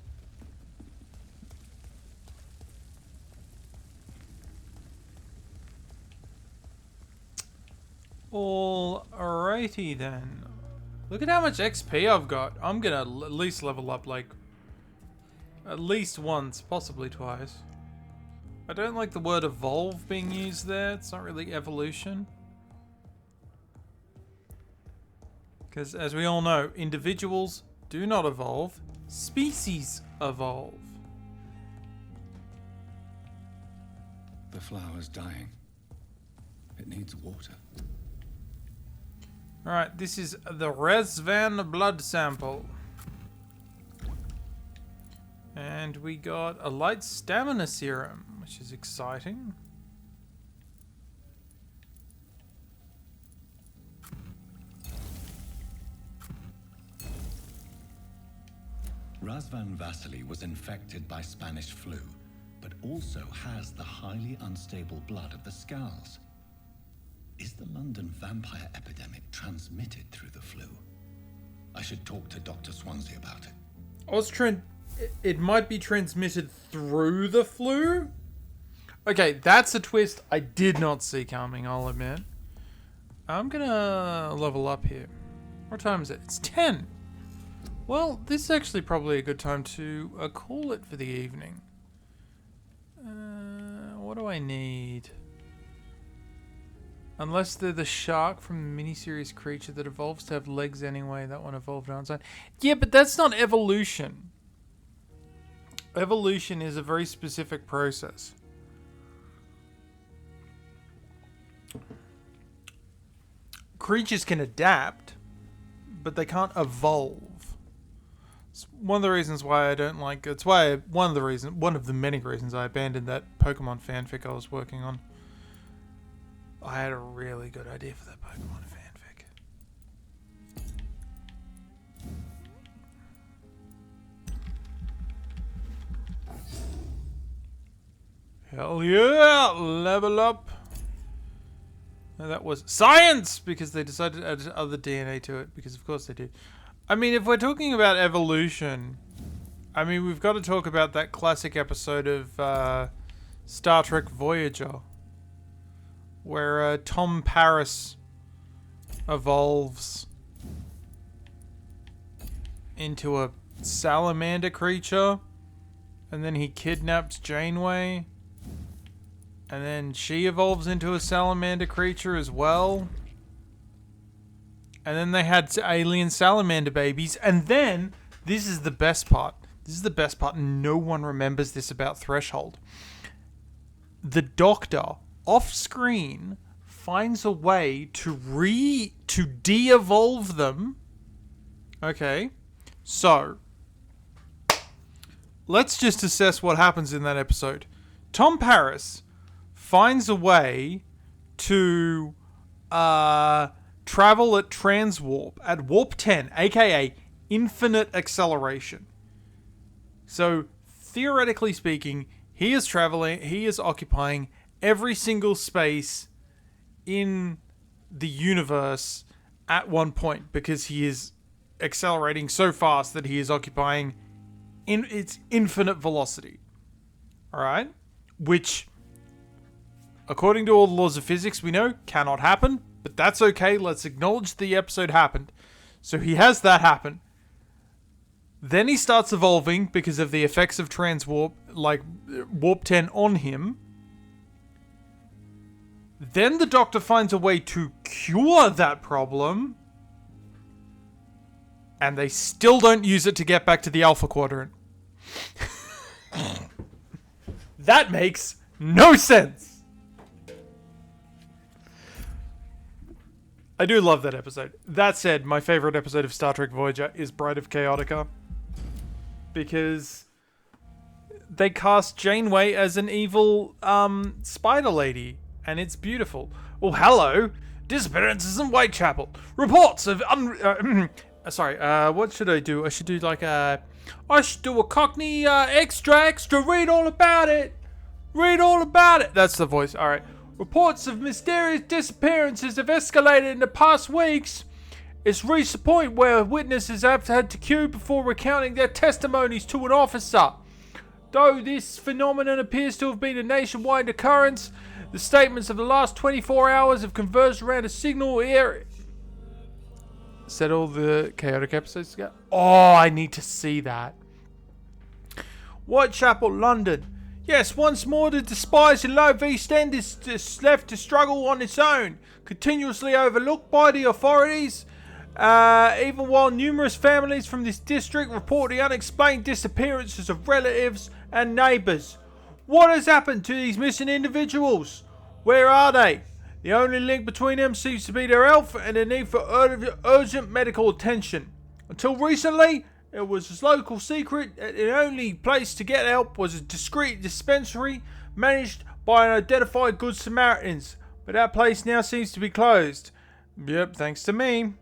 Alrighty then. Look at how much XP I've got. I'm gonna at least level up like at least once, possibly twice. I don't like the word evolve being used there. It's not really evolution. Because as we all know, individuals do not evolve. Species evolve. The flower's dying. It needs water. Alright, this is the Resvan blood sample. And we got a light stamina serum, which is exciting. Razvan Vasily was infected by Spanish flu, but also has the highly unstable blood of the Scowls. Is the London vampire epidemic transmitted through the flu? I should talk to Dr. Swansea about it. It might be transmitted through the flu? Okay, that's a twist I did not see coming, I'll admit. I'm gonna level up here. What time is it? It's 10. Well, this is actually probably a good time to call it for the evening. What do I need? Unless they're the shark from the miniseries creature that evolves to have legs anyway. That one evolved on its own. Yeah, but that's not evolution. Evolution is a very specific process. Creatures can adapt, but they can't evolve. It's one of the reasons why I don't like. It's why one of the many reasons I abandoned that Pokemon fanfic I was working on. I had a really good idea for that Pokemon fanfic. Hell yeah! Level up! No, that was science! Because they decided to add other DNA to it. Because of course they did. I mean, if we're talking about evolution, I mean, we've got to talk about that classic episode of Star Trek Voyager. Where Tom Paris evolves into a salamander creature. And then he kidnaps Janeway. And then she evolves into a salamander creature as well. And then they had alien salamander babies. And then, this is the best part. This is the best part, and no one remembers this about Threshold. The Doctor, off-screen, finds a way to de-evolve them. Okay. So, let's just assess what happens in that episode. Tom Paris finds a way to travel at transwarp, at warp 10, aka infinite acceleration. So, theoretically speaking, he is occupying every single space in the universe at one point because he is accelerating so fast that he is occupying its infinite velocity. Alright? Which, according to all the laws of physics, we know cannot happen, but that's okay. Let's acknowledge the episode happened. So he has that happen. Then he starts evolving because of the effects of transwarp, like Warp 10 on him. Then the Doctor finds a way to cure that problem. And they still don't use it to get back to the Alpha Quadrant. That makes no sense. I do love that episode. That said, my favorite episode of Star Trek Voyager is Bride of Chaotica. Because they cast Janeway as an evil spider lady. And it's beautiful. Oh, hello. Disappearances in Whitechapel. Reports of what should I do? I should do like a... I should do a Cockney extra. Read all about it. Read all about it. That's the voice. All right. Reports of mysterious disappearances have escalated in the past weeks. It's reached a point where witnesses have had to queue before recounting their testimonies to an officer. Though this phenomenon appears to have been a nationwide occurrence, the statements of the last 24 hours have converged around a signal area. Said all the chaotic episodes ago. Oh, I need to see that. Whitechapel, London. Yes, once more the despised and low East End is just left to struggle on its own, continuously overlooked by the authorities. Even while numerous families from this district report the unexplained disappearances of relatives and neighbours. What has happened to these missing individuals? Where are they? The only link between them seems to be their health and the need for urgent medical attention. Until recently, it was a local secret that the only place to get help was a discreet dispensary managed by unidentified Good Samaritans. But that place now seems to be closed. Yep, thanks to me.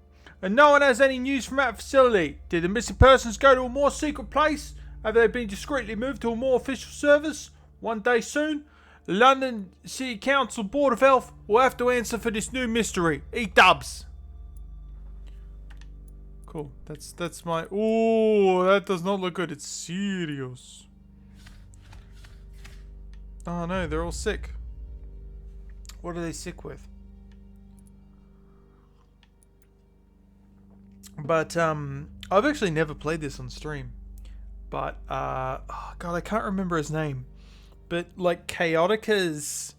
And no one has any news from that facility. Did the missing persons go to a more secret place? Have they been discreetly moved to a more official service? One day soon, the London City Council Board of Health will have to answer for this new mystery. E-dubs. Cool. That's my... Oh, that does not look good. It's serious. Oh no, they're all sick. What are they sick with? But, I've actually never played this on stream. But, oh god, I can't remember his name. But, like, Chaotica's,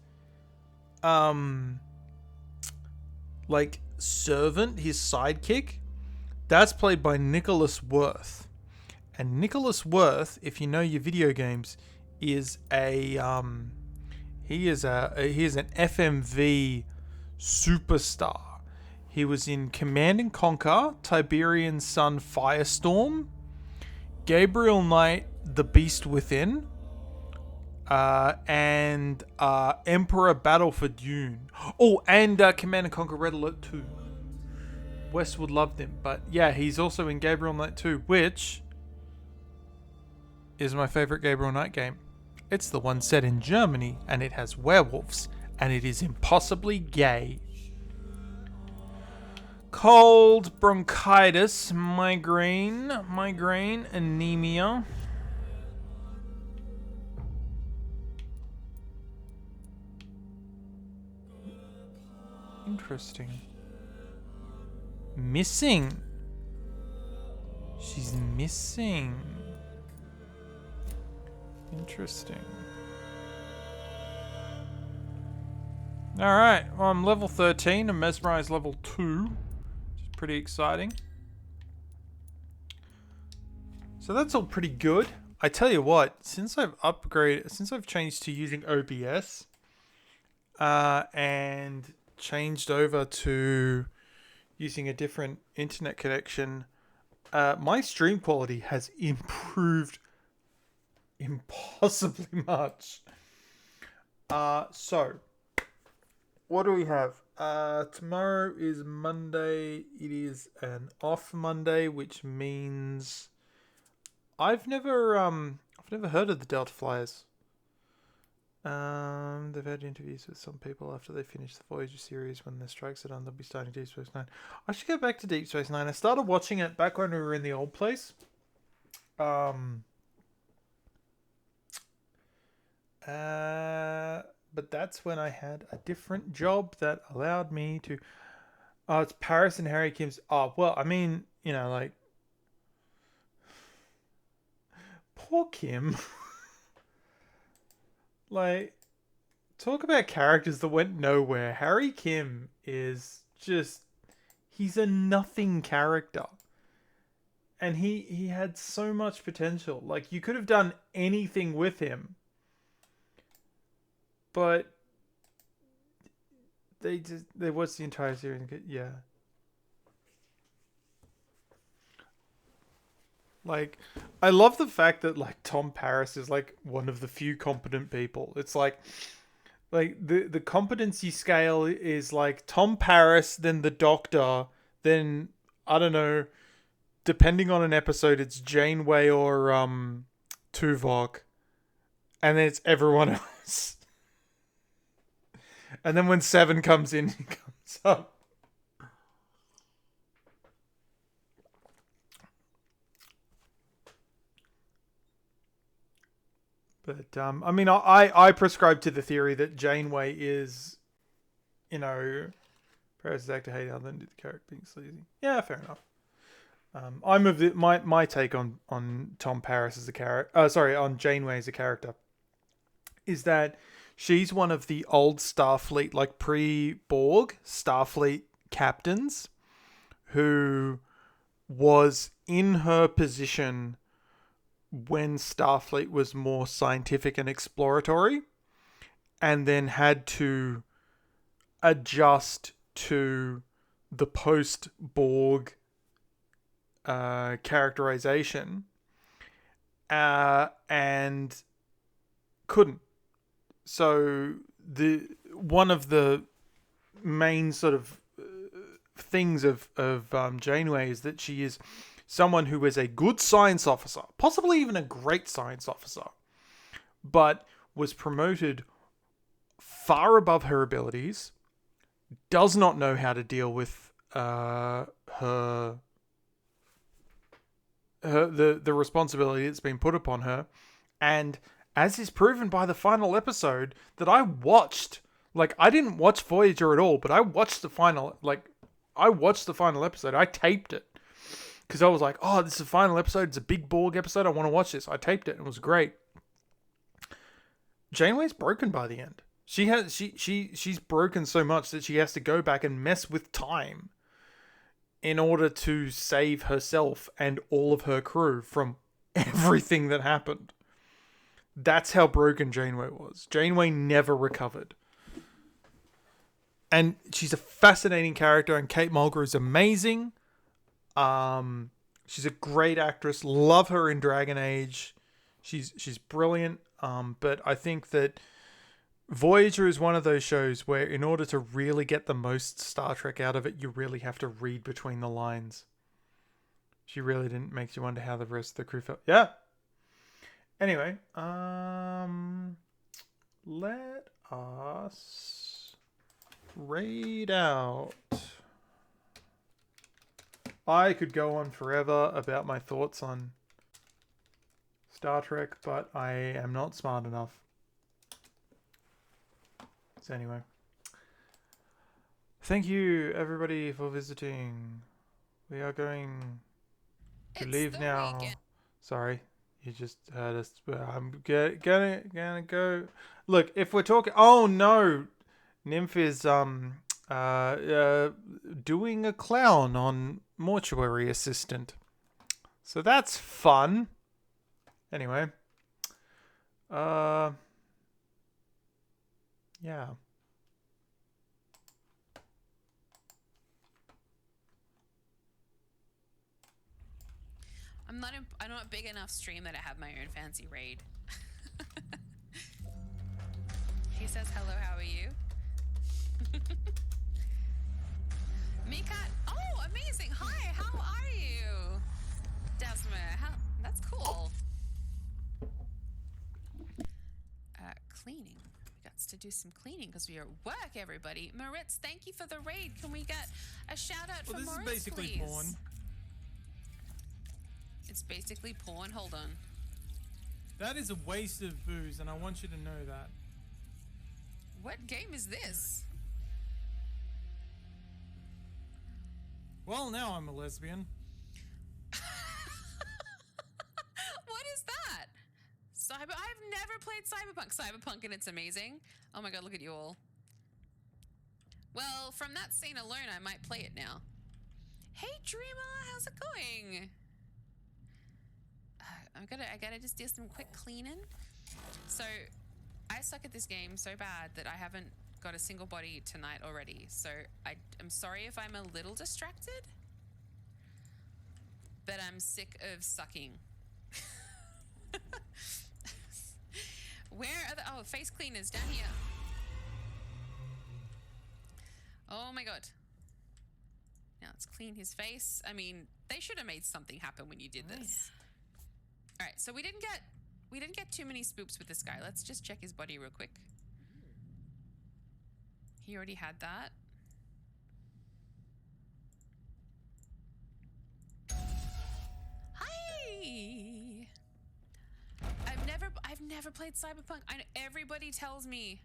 like, servant, his sidekick, that's played by Nicholas Worth. And Nicholas Worth, if you know your video games, is a, he is an FMV superstar. He was in Command and Conquer, Tiberian Sun Firestorm, Gabriel Knight, The Beast Within, and Emperor Battle for Dune. Oh, and Command and Conquer Red Alert 2. Westwood loved him, but yeah, he's also in Gabriel Knight 2, which is my favorite Gabriel Knight game. It's the one set in Germany, and it has werewolves, and it is impossibly gay. Cold, bronchitis, migraine, anemia. Interesting. Missing. She's missing. Interesting. Alright, well, I'm level 13 and Mesmerize level 2. Which is pretty exciting. So that's all pretty good. I tell you what, since I've changed to using OBS, and changed over to using a different internet connection, my stream quality has improved impossibly much. So, what do we have? Tomorrow is Monday. It is an off Monday, which means I've never heard of the Delta Flyers. confirmed they've had interviews with some people after they finish the Voyager series. When their strikes are done, they'll be starting Deep Space Nine. I should go back to Deep Space Nine. I started watching it back when we were in the old place. But that's when I had a different job that allowed me to... Oh, it's Paris and Harry Kim's... Oh, well, I mean, you know, like... Poor Kim. Like, talk about characters that went nowhere. Harry Kim is just... He's a nothing character. And he had so much potential. Like, you could have done anything with him. But they watched the entire series and yeah. Like, I love the fact that like Tom Paris is like one of the few competent people. It's like the competency scale is like Tom Paris, then the Doctor, then I don't know, depending on an episode, it's Janeway or Tuvok, and then it's everyone else. And then when 7 comes in, he comes up. But, I mean, I prescribe to the theory that Janeway is, you know, Paris' actor hating other than the character being sleazy. Yeah, fair enough. I'm of the, my take on Tom Paris as a character, on Janeway as a character, is that she's one of the old Starfleet, like pre-Borg Starfleet captains, who was in her position when Starfleet was more scientific and exploratory, and then had to adjust to the post-Borg characterization, and couldn't. So one of the main sort of things of Janeway is that she is someone who is a good science officer, possibly even a great science officer, but was promoted far above her abilities, does not know how to deal with the responsibility that's been put upon her, and as is proven by the final episode that I watched. Like, I didn't watch Voyager at all, but I watched the final episode. I taped it. Because I was like, oh, this is the final episode. It's a big Borg episode. I want to watch this. I taped it. It was great. Janeway's broken by the end. She's broken so much that she has to go back and mess with time in order to save herself and all of her crew from everything that happened. That's how broken Janeway was. Janeway never recovered. And she's a fascinating character, and Kate Mulgrew is amazing. She's a great actress. Love her in Dragon Age. She's brilliant. But I think that Voyager is one of those shows where in order to really get the most Star Trek out of it, you really have to read between the lines. She really didn't make you wonder how the rest of the crew felt. Yeah. Anyway, let us read out. I could go on forever about my thoughts on Star Trek, but I am not smart enough. So anyway, thank you everybody for visiting. We are going to leave now. Weekend. Sorry. You just heard us. I'm gonna go. Look, if we're talking, oh no, Nymph is doing a clown on mortuary assistant, so that's fun. Anyway, yeah. I'm not big enough stream that I have my own fancy raid. He says, hello, how are you? Mika, oh, amazing. Hi, how are you? Desma, that's cool. Cleaning. got to do some cleaning because we are at work, everybody. Moritz, thank you for the raid. Can we get a shout out for Well, this Moritz, is basically please? porn. It's basically porn. Hold on. That is a waste of booze, and I want you to know that. What game is this? Well, now I'm a lesbian. What is that? I've never played Cyberpunk, and it's amazing. Oh my god, look at you all. Well, from that scene alone, I might play it now. Hey, Dreamer, how's it going? I gotta just do some quick cleaning. So, I suck at this game so bad that I haven't got a single body tonight already. So, I'm sorry if I'm a little distracted, but I'm sick of sucking. Where are the face cleaners? Down here. Oh my god. Now let's clean his face. I mean, they should have made something happen when you did this. All right, so we didn't get too many spoops with this guy. Let's just check his body real quick. He already had that. Hi. I've never played Cyberpunk. I know everybody tells me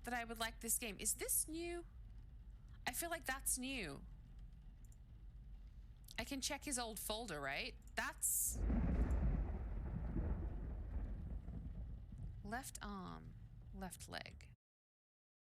that I would like this game. Is this new? I feel like that's new. I can check his old folder, right? That's left arm, left leg.